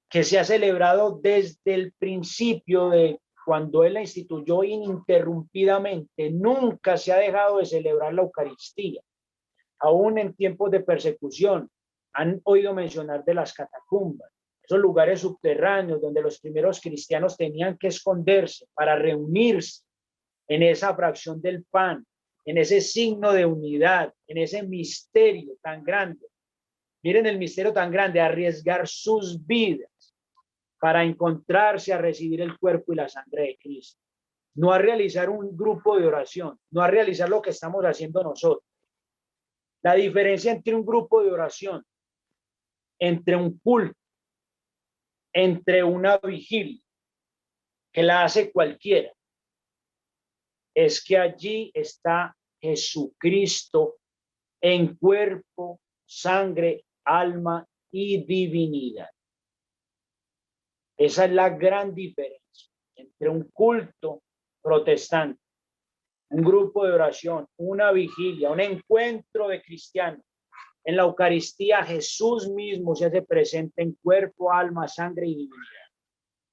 que se ha celebrado desde el principio de cuando él la instituyó ininterrumpidamente. Nunca se ha dejado de celebrar la Eucaristía, aún en tiempos de persecución. Han oído mencionar de las catacumbas, esos lugares subterráneos donde los primeros cristianos tenían que esconderse para reunirse en esa fracción del pan, en ese signo de unidad, en ese misterio tan grande. Miren el misterio tan grande, arriesgar sus vidas para encontrarse a recibir el cuerpo y la sangre de Cristo. No a realizar un grupo de oración, no a realizar lo que estamos haciendo nosotros. La diferencia entre un grupo de oración, entre un culto, entre una vigilia, que la hace cualquiera, es que allí está Jesucristo en cuerpo, sangre, alma y divinidad. Esa es la gran diferencia entre un culto protestante, un grupo de oración, una vigilia, un encuentro de cristianos. En la Eucaristía Jesús mismo se hace presente en cuerpo, alma, sangre y divinidad.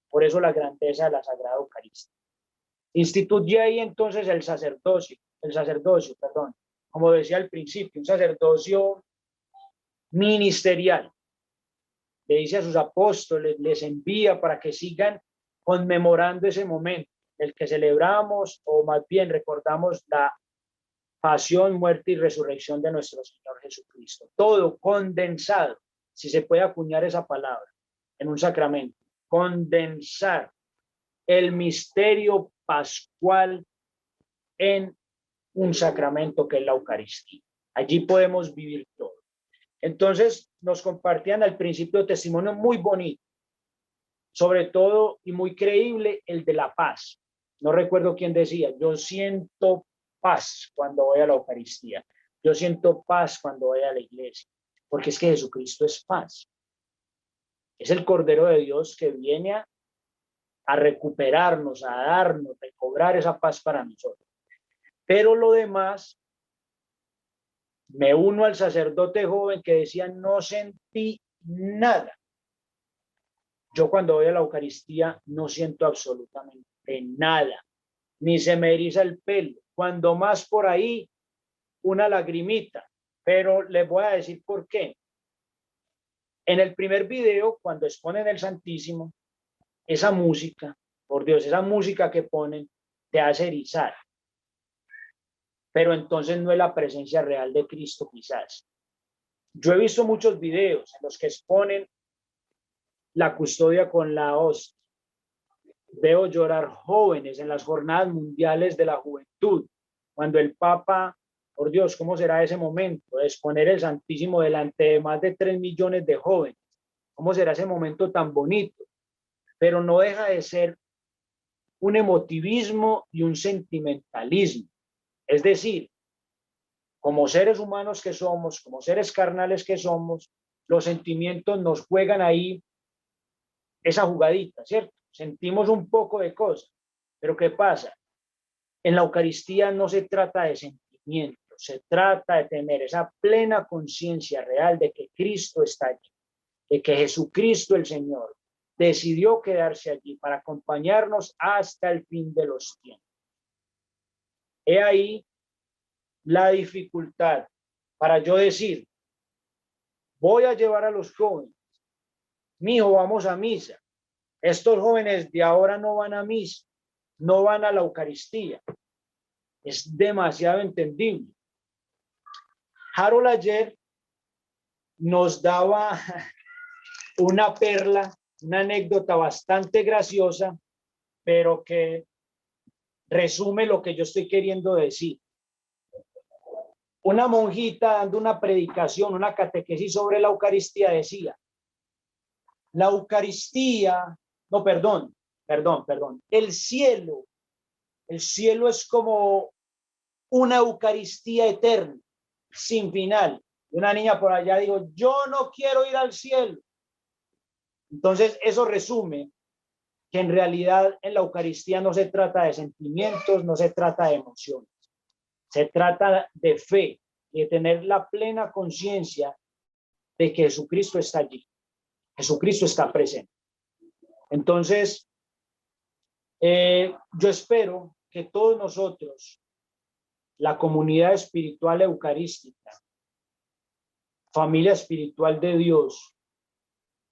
Por eso la grandeza de la Sagrada Eucaristía. Instituye ahí entonces el sacerdocio, perdón, como decía al principio, un sacerdocio ministerial. Le dice a sus apóstoles, les envía para que sigan conmemorando ese momento, el que celebramos, o más bien recordamos la pasión, muerte y resurrección de nuestro Señor Jesucristo. Todo condensado, si se puede acuñar esa palabra, en un sacramento. Condensar el misterio pascual en un sacramento que es la Eucaristía. Allí podemos vivir todo. Entonces nos compartían al principio testimonio muy bonito, sobre todo y muy creíble el de la paz. No recuerdo quién decía, yo siento paz cuando voy a la Eucaristía, yo siento paz cuando voy a la iglesia, porque es que Jesucristo es paz. Es el Cordero de Dios que viene a recuperarnos, a darnos, a cobrar esa paz para nosotros. Pero lo demás, me uno al sacerdote joven que decía, no sentí nada. Yo cuando voy a la Eucaristía no siento absolutamente nada, ni se me eriza el pelo, cuando más por ahí una lagrimita, pero les voy a decir por qué. En el primer video, cuando exponen el Santísimo, esa música, por Dios, esa música que ponen te hace erizar, pero entonces no es la presencia real de Cristo quizás. Yo he visto muchos videos en los que exponen la custodia con la hostia. Veo llorar jóvenes en las jornadas mundiales de la juventud, cuando el Papa, por Dios, ¿cómo será ese momento? De exponer el Santísimo delante de más de 3 millones de jóvenes. ¿Cómo será ese momento tan bonito? Pero no deja de ser un emotivismo y un sentimentalismo. Es decir, como seres humanos que somos, como seres carnales que somos, los sentimientos nos juegan ahí esa jugadita, ¿cierto? Sentimos un poco de cosas, pero ¿qué pasa? En la Eucaristía no se trata de sentimientos, se trata de tener esa plena conciencia real de que Cristo está allí, de que Jesucristo el Señor decidió quedarse allí para acompañarnos hasta el fin de los tiempos. He ahí la dificultad para yo decir, voy a llevar a los jóvenes, mijo, vamos a misa. Estos jóvenes de ahora no van a misa, no van a la Eucaristía. Es demasiado entendible. Harold ayer nos daba una perla, una anécdota bastante graciosa, pero que resume lo que yo estoy queriendo decir. Una monjita dando una predicación, una catequesis sobre la Eucaristía decía, la Eucaristía, no, perdón, el cielo es como una Eucaristía eterna, sin final. Y una niña por allá dijo, yo no quiero ir al cielo. Entonces eso resume que en realidad en la Eucaristía no se trata de sentimientos, no se trata de emociones. Se trata de fe, de tener la plena conciencia de que Jesucristo está allí. Jesucristo está presente. Entonces, yo espero que todos nosotros, la comunidad espiritual eucarística, familia espiritual de Dios,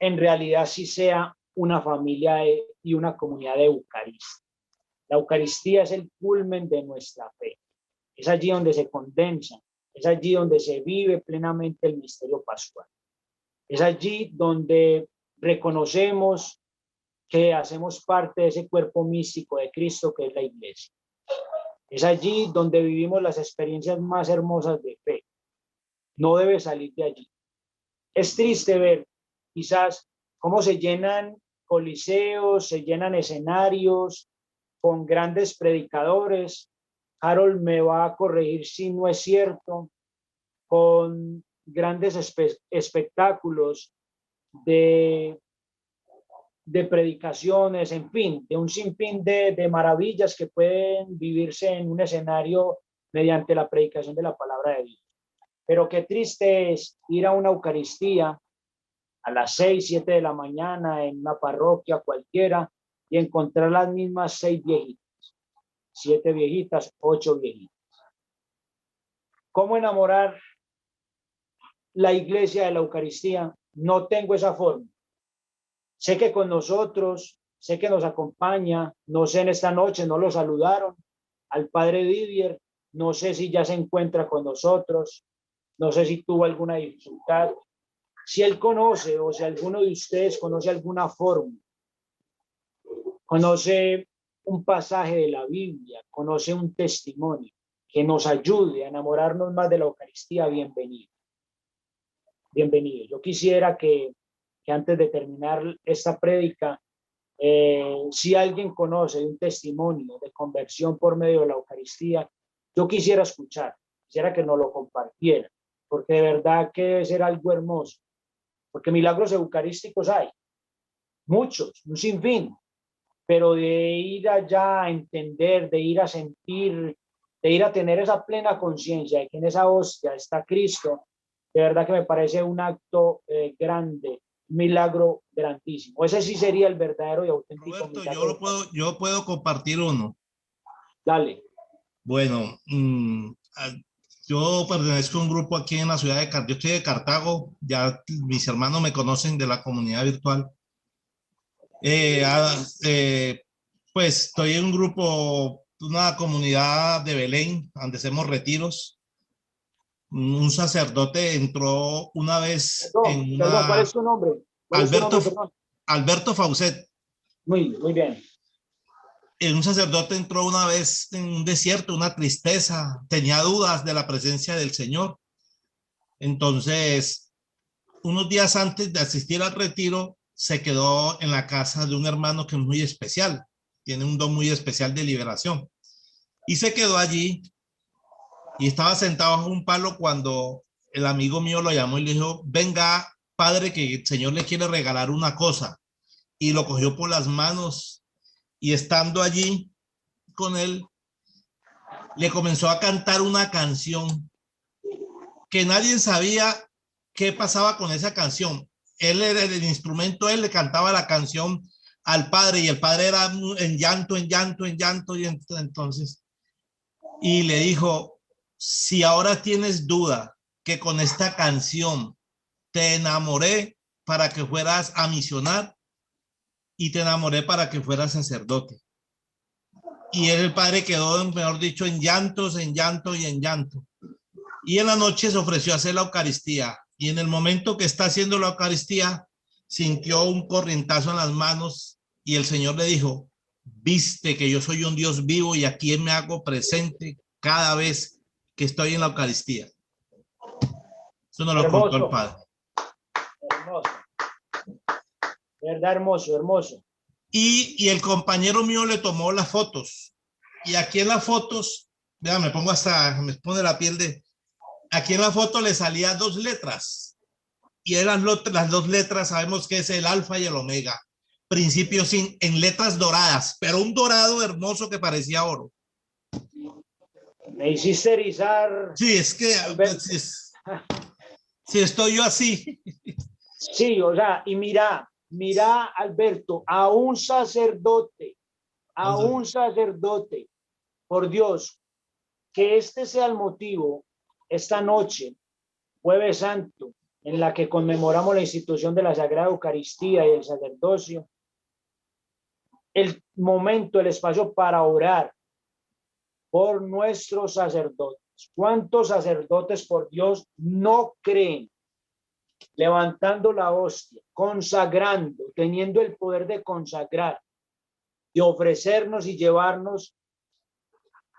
en realidad sí sea una familia y una comunidad eucarística. La Eucaristía es el culmen de nuestra fe. Es allí donde se condensa, es allí donde se vive plenamente el misterio pascual. Es allí donde reconocemos que hacemos parte de ese cuerpo místico de Cristo que es la iglesia. Es allí donde vivimos las experiencias más hermosas de fe. No debe salir de allí. Es triste ver quizás cómo se llenan coliseos, se llenan escenarios con grandes predicadores. Harold me va a corregir si no es cierto, con grandes espectáculos de de predicaciones, en fin, de un sinfín de maravillas que pueden vivirse en un escenario mediante la predicación de la palabra de Dios. Pero qué triste es ir a una Eucaristía a las 6, 7 de la mañana en una parroquia cualquiera y encontrar las mismas 6 viejitas, 7 viejitas, 8 viejitas. ¿Cómo enamorar la iglesia de la Eucaristía? No tengo esa forma. Sé que con nosotros, sé que nos acompaña, no sé en esta noche, no lo saludaron, al padre Didier, no sé si ya se encuentra con nosotros, no sé si tuvo alguna dificultad. Si él conoce o si alguno de ustedes conoce alguna forma, conoce un pasaje de la Biblia, conoce un testimonio que nos ayude a enamorarnos más de la Eucaristía, bienvenido. Bienvenido. Yo quisiera que antes de terminar esta prédica, si alguien conoce un testimonio de conversión por medio de la Eucaristía, yo quisiera escuchar, quisiera que nos lo compartiera, porque de verdad que debe ser algo hermoso, porque milagros eucarísticos hay, muchos, un sinfín, pero de ir allá a entender, de ir a sentir, de ir a tener esa plena conciencia de que en esa hostia está Cristo, de verdad que me parece un acto grande, un milagro grandísimo. Ese sí sería el verdadero y auténtico Roberto, milagro. yo puedo compartir uno. Dale. Bueno, yo pertenezco a un grupo aquí en la ciudad de Cartago. Yo estoy de Cartago, ya mis hermanos me conocen de la comunidad virtual. Pues estoy en un grupo, una comunidad de Belén, donde hacemos retiros. Un sacerdote entró una vez en una... Perdón, ¿cuál es tu nombre? Alberto Faucet. Muy bien. Un sacerdote entró una vez en un desierto, una tristeza, tenía dudas de la presencia del Señor. Entonces, unos días antes de asistir al retiro, se quedó en la casa de un hermano que es muy especial, tiene un don muy especial de liberación. Y se quedó allí y estaba sentado bajo un palo cuando el amigo mío lo llamó y le dijo, venga, padre, que el Señor le quiere regalar una cosa. Y lo cogió por las manos y estando allí con él, le comenzó a cantar una canción que nadie sabía qué pasaba con esa canción. Él era el instrumento, él le cantaba la canción al padre y el padre era en llanto, en llanto, en llanto. Y entonces, y le dijo, si ahora tienes duda que con esta canción te enamoré para que fueras a misionar y te enamoré para que fueras sacerdote. Y él, el padre quedó, mejor dicho, en llantos, en llanto y en llanto. Y en la noche se ofreció a hacer la Eucaristía. Y en el momento que está haciendo la Eucaristía, sintió un corrientazo en las manos y el Señor le dijo, viste que yo soy un Dios vivo y aquí me hago presente cada vez que estoy en la Eucaristía. Eso nos lo contó el padre. Hermoso. Verdad, hermoso, hermoso. Y el compañero mío le tomó las fotos. Y aquí en las fotos, vean, me pongo hasta, me pone la piel de... Aquí en la foto le salía 2 letras. Y eran las 2 letras, sabemos que es el alfa y el omega. Principio sin, en letras doradas, pero un dorado hermoso que parecía oro. Me hiciste erizar. Sí, es que... Si estoy yo así. Sí, o sea, y mira, Alberto, a un sacerdote, por Dios, que este sea el motivo, esta noche, Jueves Santo, en la que conmemoramos la institución de la Sagrada Eucaristía y el sacerdocio, el momento, el espacio para orar por nuestros sacerdotes. ¿Cuántos sacerdotes, por Dios, no creen? Levantando la hostia, consagrando, teniendo el poder de consagrar, de ofrecernos y llevarnos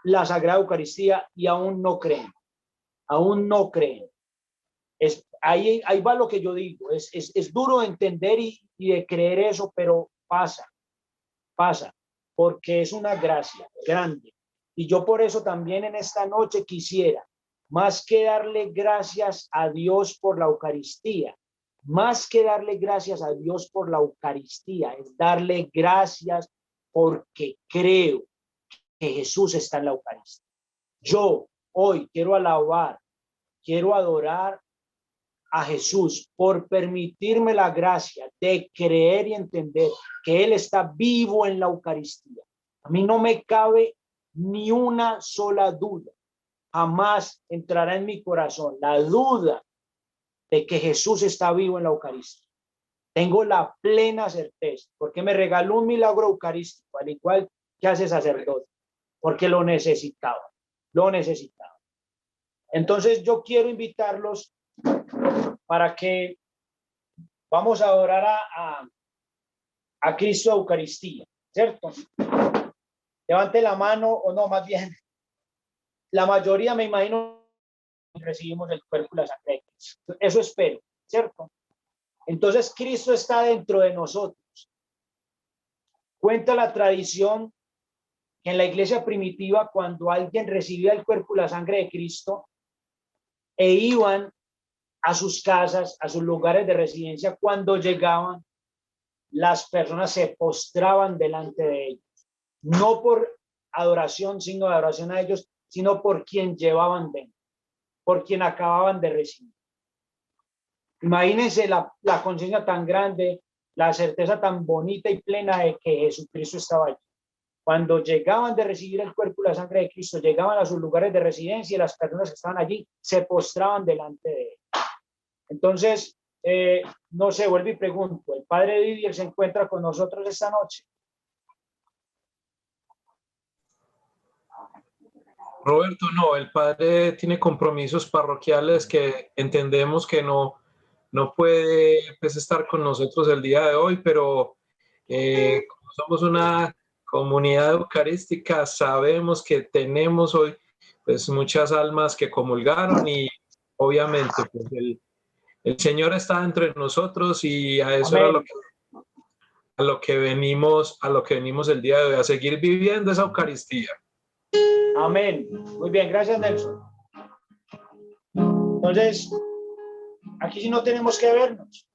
la Sagrada Eucaristía y aún no creen, ahí va lo que yo digo, es duro de entender y de creer eso, pero pasa, porque es una gracia grande. Y yo por eso también en esta noche quisiera, más que darle gracias a Dios por la Eucaristía, Más que darle gracias a Dios por la Eucaristía, es darle gracias porque creo que Jesús está en la Eucaristía. Yo hoy quiero alabar, quiero adorar a Jesús por permitirme la gracia de creer y entender que Él está vivo en la Eucaristía. A mí no me cabe ni una sola duda. Jamás entrará en mi corazón la duda de que Jesús está vivo en la Eucaristía. Tengo la plena certeza, porque me regaló un milagro eucarístico, al igual que hace sacerdote, porque lo necesitaba, lo necesitaba. Entonces yo quiero invitarlos para que vamos a adorar a Cristo Eucaristía, ¿cierto? Levante la mano, o no, más bien, la mayoría me imagino recibimos el cuerpo y la sangre de Cristo. Eso espero, ¿cierto? Entonces Cristo está dentro de nosotros. Cuenta la tradición que en la iglesia primitiva, cuando alguien recibía el cuerpo y la sangre de Cristo e iban a sus casas, a sus lugares de residencia, cuando llegaban, las personas se postraban delante de ellos, no por adoración, sino de adoración a ellos, sino por quien llevaban dentro, por quien acababan de recibir. Imagínense la conciencia tan grande, la certeza tan bonita y plena de que Jesucristo estaba allí. Cuando llegaban de recibir el cuerpo y la sangre de Cristo, llegaban a sus lugares de residencia y las personas que estaban allí se postraban delante de él. Entonces, no sé, vuelvo y pregunto, ¿el Padre Didier se encuentra con nosotros esta noche? Roberto, no, el padre tiene compromisos parroquiales que entendemos que no puede pues, estar con nosotros el día de hoy, pero como somos una comunidad eucarística, sabemos que tenemos hoy pues, muchas almas que comulgaron y obviamente pues, el Señor está entre nosotros y a eso era a lo que venimos el día de hoy, a seguir viviendo esa Eucaristía. Amén. Muy bien, gracias Nelson. Entonces, aquí sí no tenemos que vernos.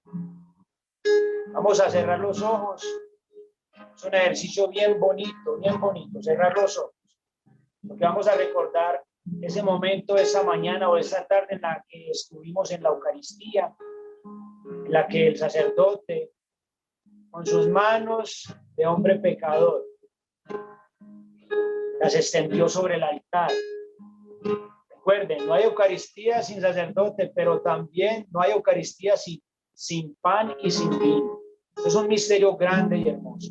Vamos a cerrar los ojos. Es un ejercicio bien bonito, cerrar los ojos. Porque vamos a recordar ese momento, esa mañana o esa tarde en la que estuvimos en la Eucaristía, en la que el sacerdote, con sus manos de hombre pecador, las extendió sobre el altar. Recuerden, no hay Eucaristía sin sacerdote, pero también no hay Eucaristía sin pan y sin vino. Es un misterio grande y hermoso.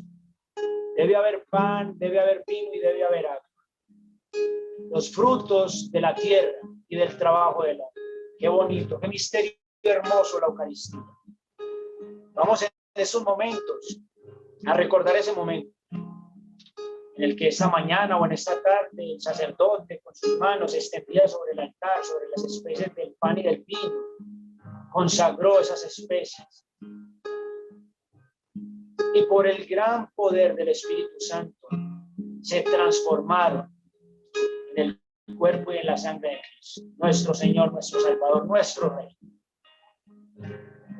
Debe haber pan, debe haber vino y debe haber agua. Los frutos de la tierra y del trabajo del hombre. Qué bonito, qué misterio hermoso la Eucaristía. Vamos en esos momentos a recordar ese momento en el que esta mañana o en esta tarde el sacerdote con sus manos extendía sobre el altar, sobre las especies del pan y del vino, consagró esas especies. Y por el gran poder del Espíritu Santo se transformaron en el cuerpo y en la sangre de Cristo, nuestro Señor, nuestro Salvador, nuestro Rey.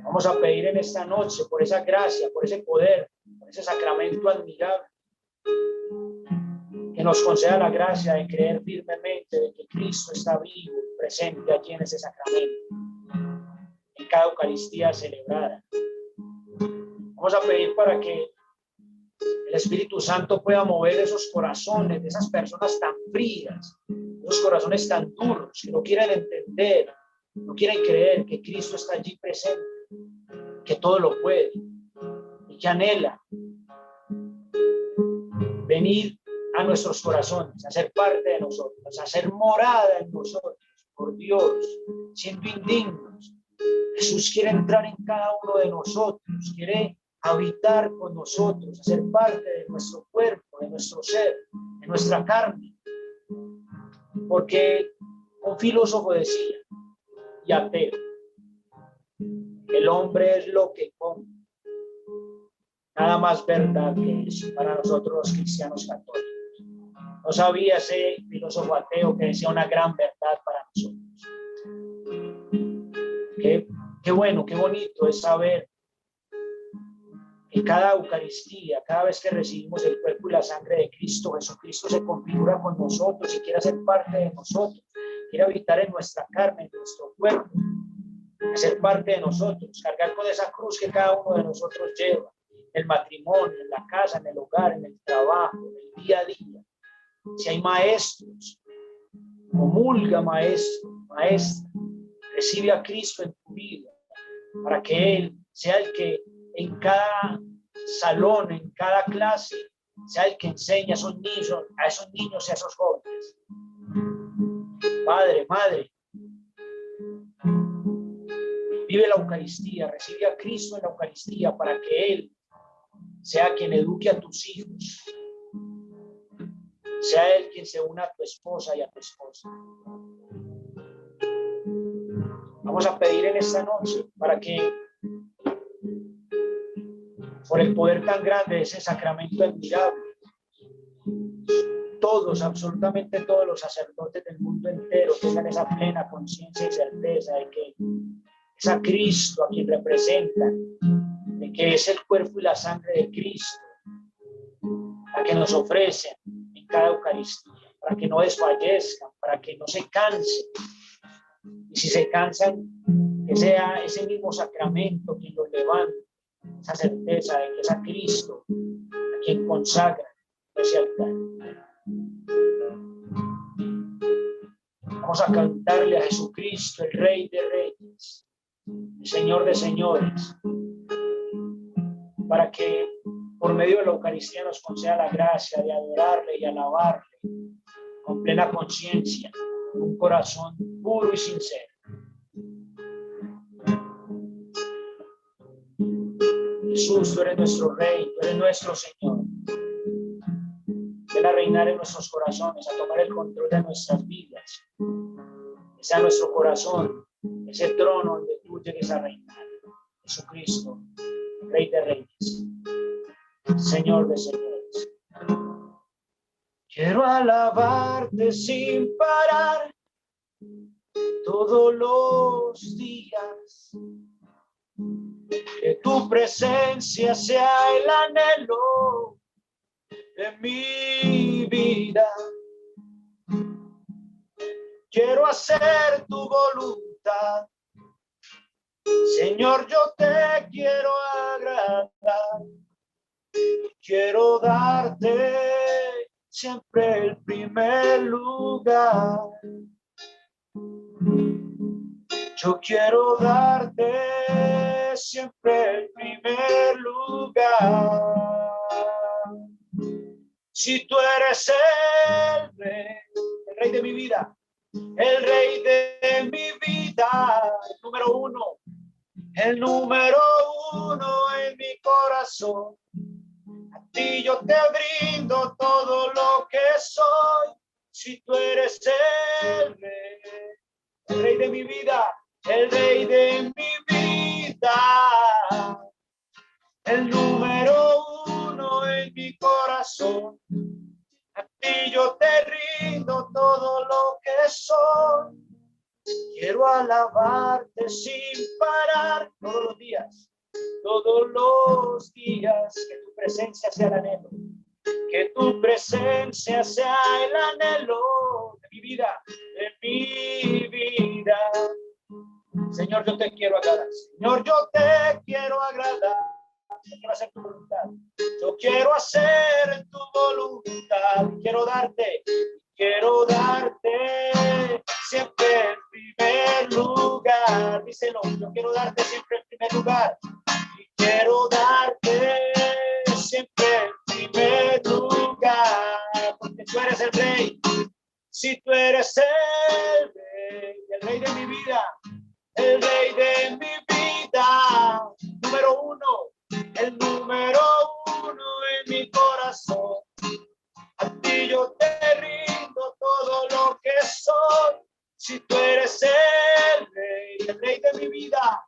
Vamos a pedir en esta noche por esa gracia, por ese poder, por ese sacramento admirable, que nos conceda la gracia de creer firmemente de que Cristo está vivo, presente allí en ese sacramento, en cada Eucaristía celebrada. Vamos a pedir para que el Espíritu Santo pueda mover esos corazones de esas personas tan frías, esos corazones tan duros, que no quieren entender, no quieren creer que Cristo está allí presente, que todo lo puede y que anhela venir a nuestros corazones, a ser parte de nosotros, a ser morada en nosotros, por Dios, siendo indignos. Jesús quiere entrar en cada uno de nosotros, quiere habitar con nosotros, a ser parte de nuestro cuerpo, de nuestro ser, de nuestra carne. Porque un filósofo decía, y ateo, el hombre es lo que come. Nada más verdad que eso para nosotros los cristianos católicos. No sabía ese filósofo ateo que decía una gran verdad para nosotros. Que Qué bueno, qué bonito es saber que cada Eucaristía, cada vez que recibimos el cuerpo y la sangre de Cristo, Jesucristo se configura con nosotros y quiere hacer parte de nosotros, quiere habitar en nuestra carne, en nuestro cuerpo, ser parte de nosotros, cargar con esa cruz que cada uno de nosotros lleva, en el matrimonio, en la casa, en el hogar, en el trabajo, en el día a día. Si hay maestros, comulga maestro, maestra, recibe a Cristo en tu vida, para que Él sea el que en cada salón, en cada clase, sea el que enseña a esos niños y a esos jóvenes. Padre, madre, vive la Eucaristía, recibe a Cristo en la Eucaristía para que Él sea quien eduque a tus hijos, sea Él quien se una a tu esposa y a tu esposa. Vamos a pedir en esta noche para que por el poder tan grande de ese sacramento admirable, todos, absolutamente todos los sacerdotes del mundo entero tengan esa plena conciencia y certeza de que es a Cristo a quien representan, de que es el cuerpo y la sangre de Cristo a que nos ofrecen en cada Eucaristía, para que no desfallezcan, para que no se cansen. Y si se cansan, que sea ese mismo sacramento quien los levante, esa certeza de que es a Cristo a quien consagra ese altar. Vamos a cantarle a Jesucristo, el Rey de Reyes, el Señor de Señores, para que por medio de la Eucaristía nos conceda la gracia de adorarle y alabarle con plena conciencia, con un corazón puro y sincero. Jesús, tú eres nuestro Rey, tú eres nuestro Señor. Ven a reinar en nuestros corazones, a tomar el control de nuestras vidas. Que sea nuestro corazón ese trono donde tú llegues a reinar. Jesucristo, Rey de Reyes, Señor de Señores. Quiero alabarte sin parar todos los días. Que tu presencia sea el anhelo de mi vida. Quiero hacer tu voluntad. Señor, yo te quiero agradar. Quiero darte siempre el primer lugar. Yo quiero darte siempre el primer lugar. Si tú eres el rey de mi vida, el rey de mi vida, el número uno en mi corazón. A ti yo te brindo todo lo que soy. Si tú eres el rey de mi vida, el rey de mi vida, el número uno en mi corazón. A ti yo te rindo todo lo que soy. Quiero alabarte sin parar todos los días, que tu presencia sea el anhelo, que tu presencia sea el anhelo de mi vida, Señor, yo te quiero agradar. Señor, yo te quiero agradar. Yo quiero hacer tu voluntad. Yo quiero hacer tu voluntad. Quiero darte siempre el primer lugar. Díselo, yo quiero darte siempre el primer lugar. Y quiero darte siempre el primer lugar. Porque tú eres el rey. Si tú eres el rey de mi vida, el rey de mi vida, número uno, el número uno en mi corazón. A ti yo te rindo todo lo que soy. Si tú eres el rey de mi vida,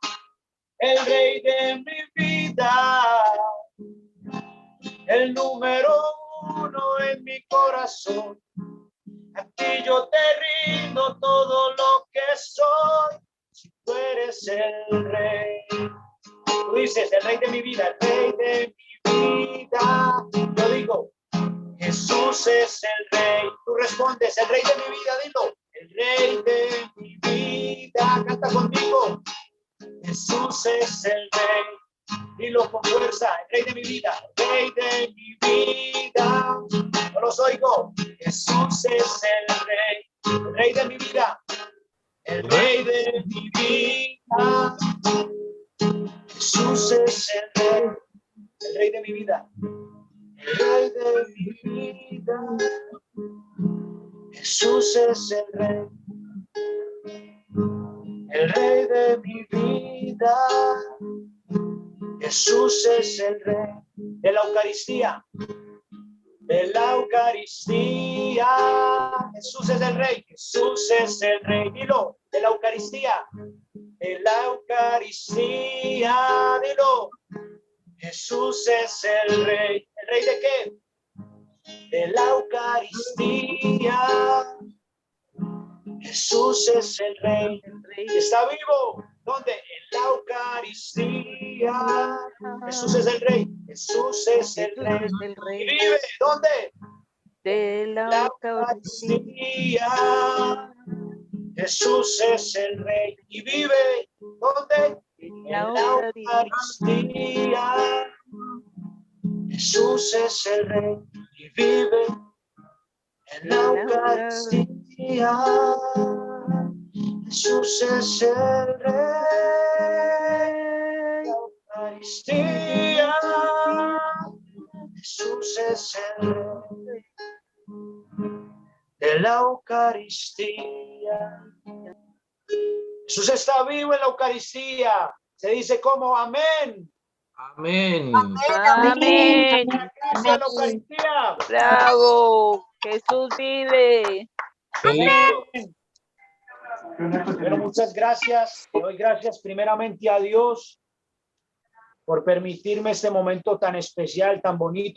el rey de mi vida, el número uno en mi corazón. A ti yo te rindo todo lo que soy. Si tú eres es el Rey. Tú dices, el Rey de mi vida, el Rey de mi vida. Yo digo, Jesús es el Rey. Tú respondes, el Rey de mi vida, dilo. El Rey de mi vida. Canta conmigo. Jesús es el Rey. Dilo con fuerza, el Rey de mi vida, el Rey de mi vida. No los oigo. Jesús es el Rey de mi vida, el Rey de mi vida. Jesús es el Rey de mi vida, el Rey de mi vida. Jesús es el Rey de mi vida. Jesús es el Rey de la Eucaristía. De la Eucaristía. Jesús es el Rey. Jesús es el Rey. Dilo. De la Eucaristía. De la Eucaristía. Dilo. Jesús es el Rey. ¿El Rey de qué? De la Eucaristía. Jesús es el Rey. Está vivo. ¿Dónde? En la Eucaristía. Jesús es el Rey. Jesús es el Rey. ¿Y vive? ¿Dónde? De la Eucaristía. Jesús es el Rey. ¿Y vive? ¿Dónde? En la Eucaristía. Jesús es el Rey. Y vive en la Eucaristía. Jesús es el Rey. Eucaristía. Jesús es el Rey de la Eucaristía. Jesús está vivo en la Eucaristía. Se dice como amén. Amén. Amén. La Eucaristía. Bravo. Jesús vive. Amén. Bueno, muchas gracias. Doy gracias primeramente a Dios por permitirme este momento tan especial, tan bonito.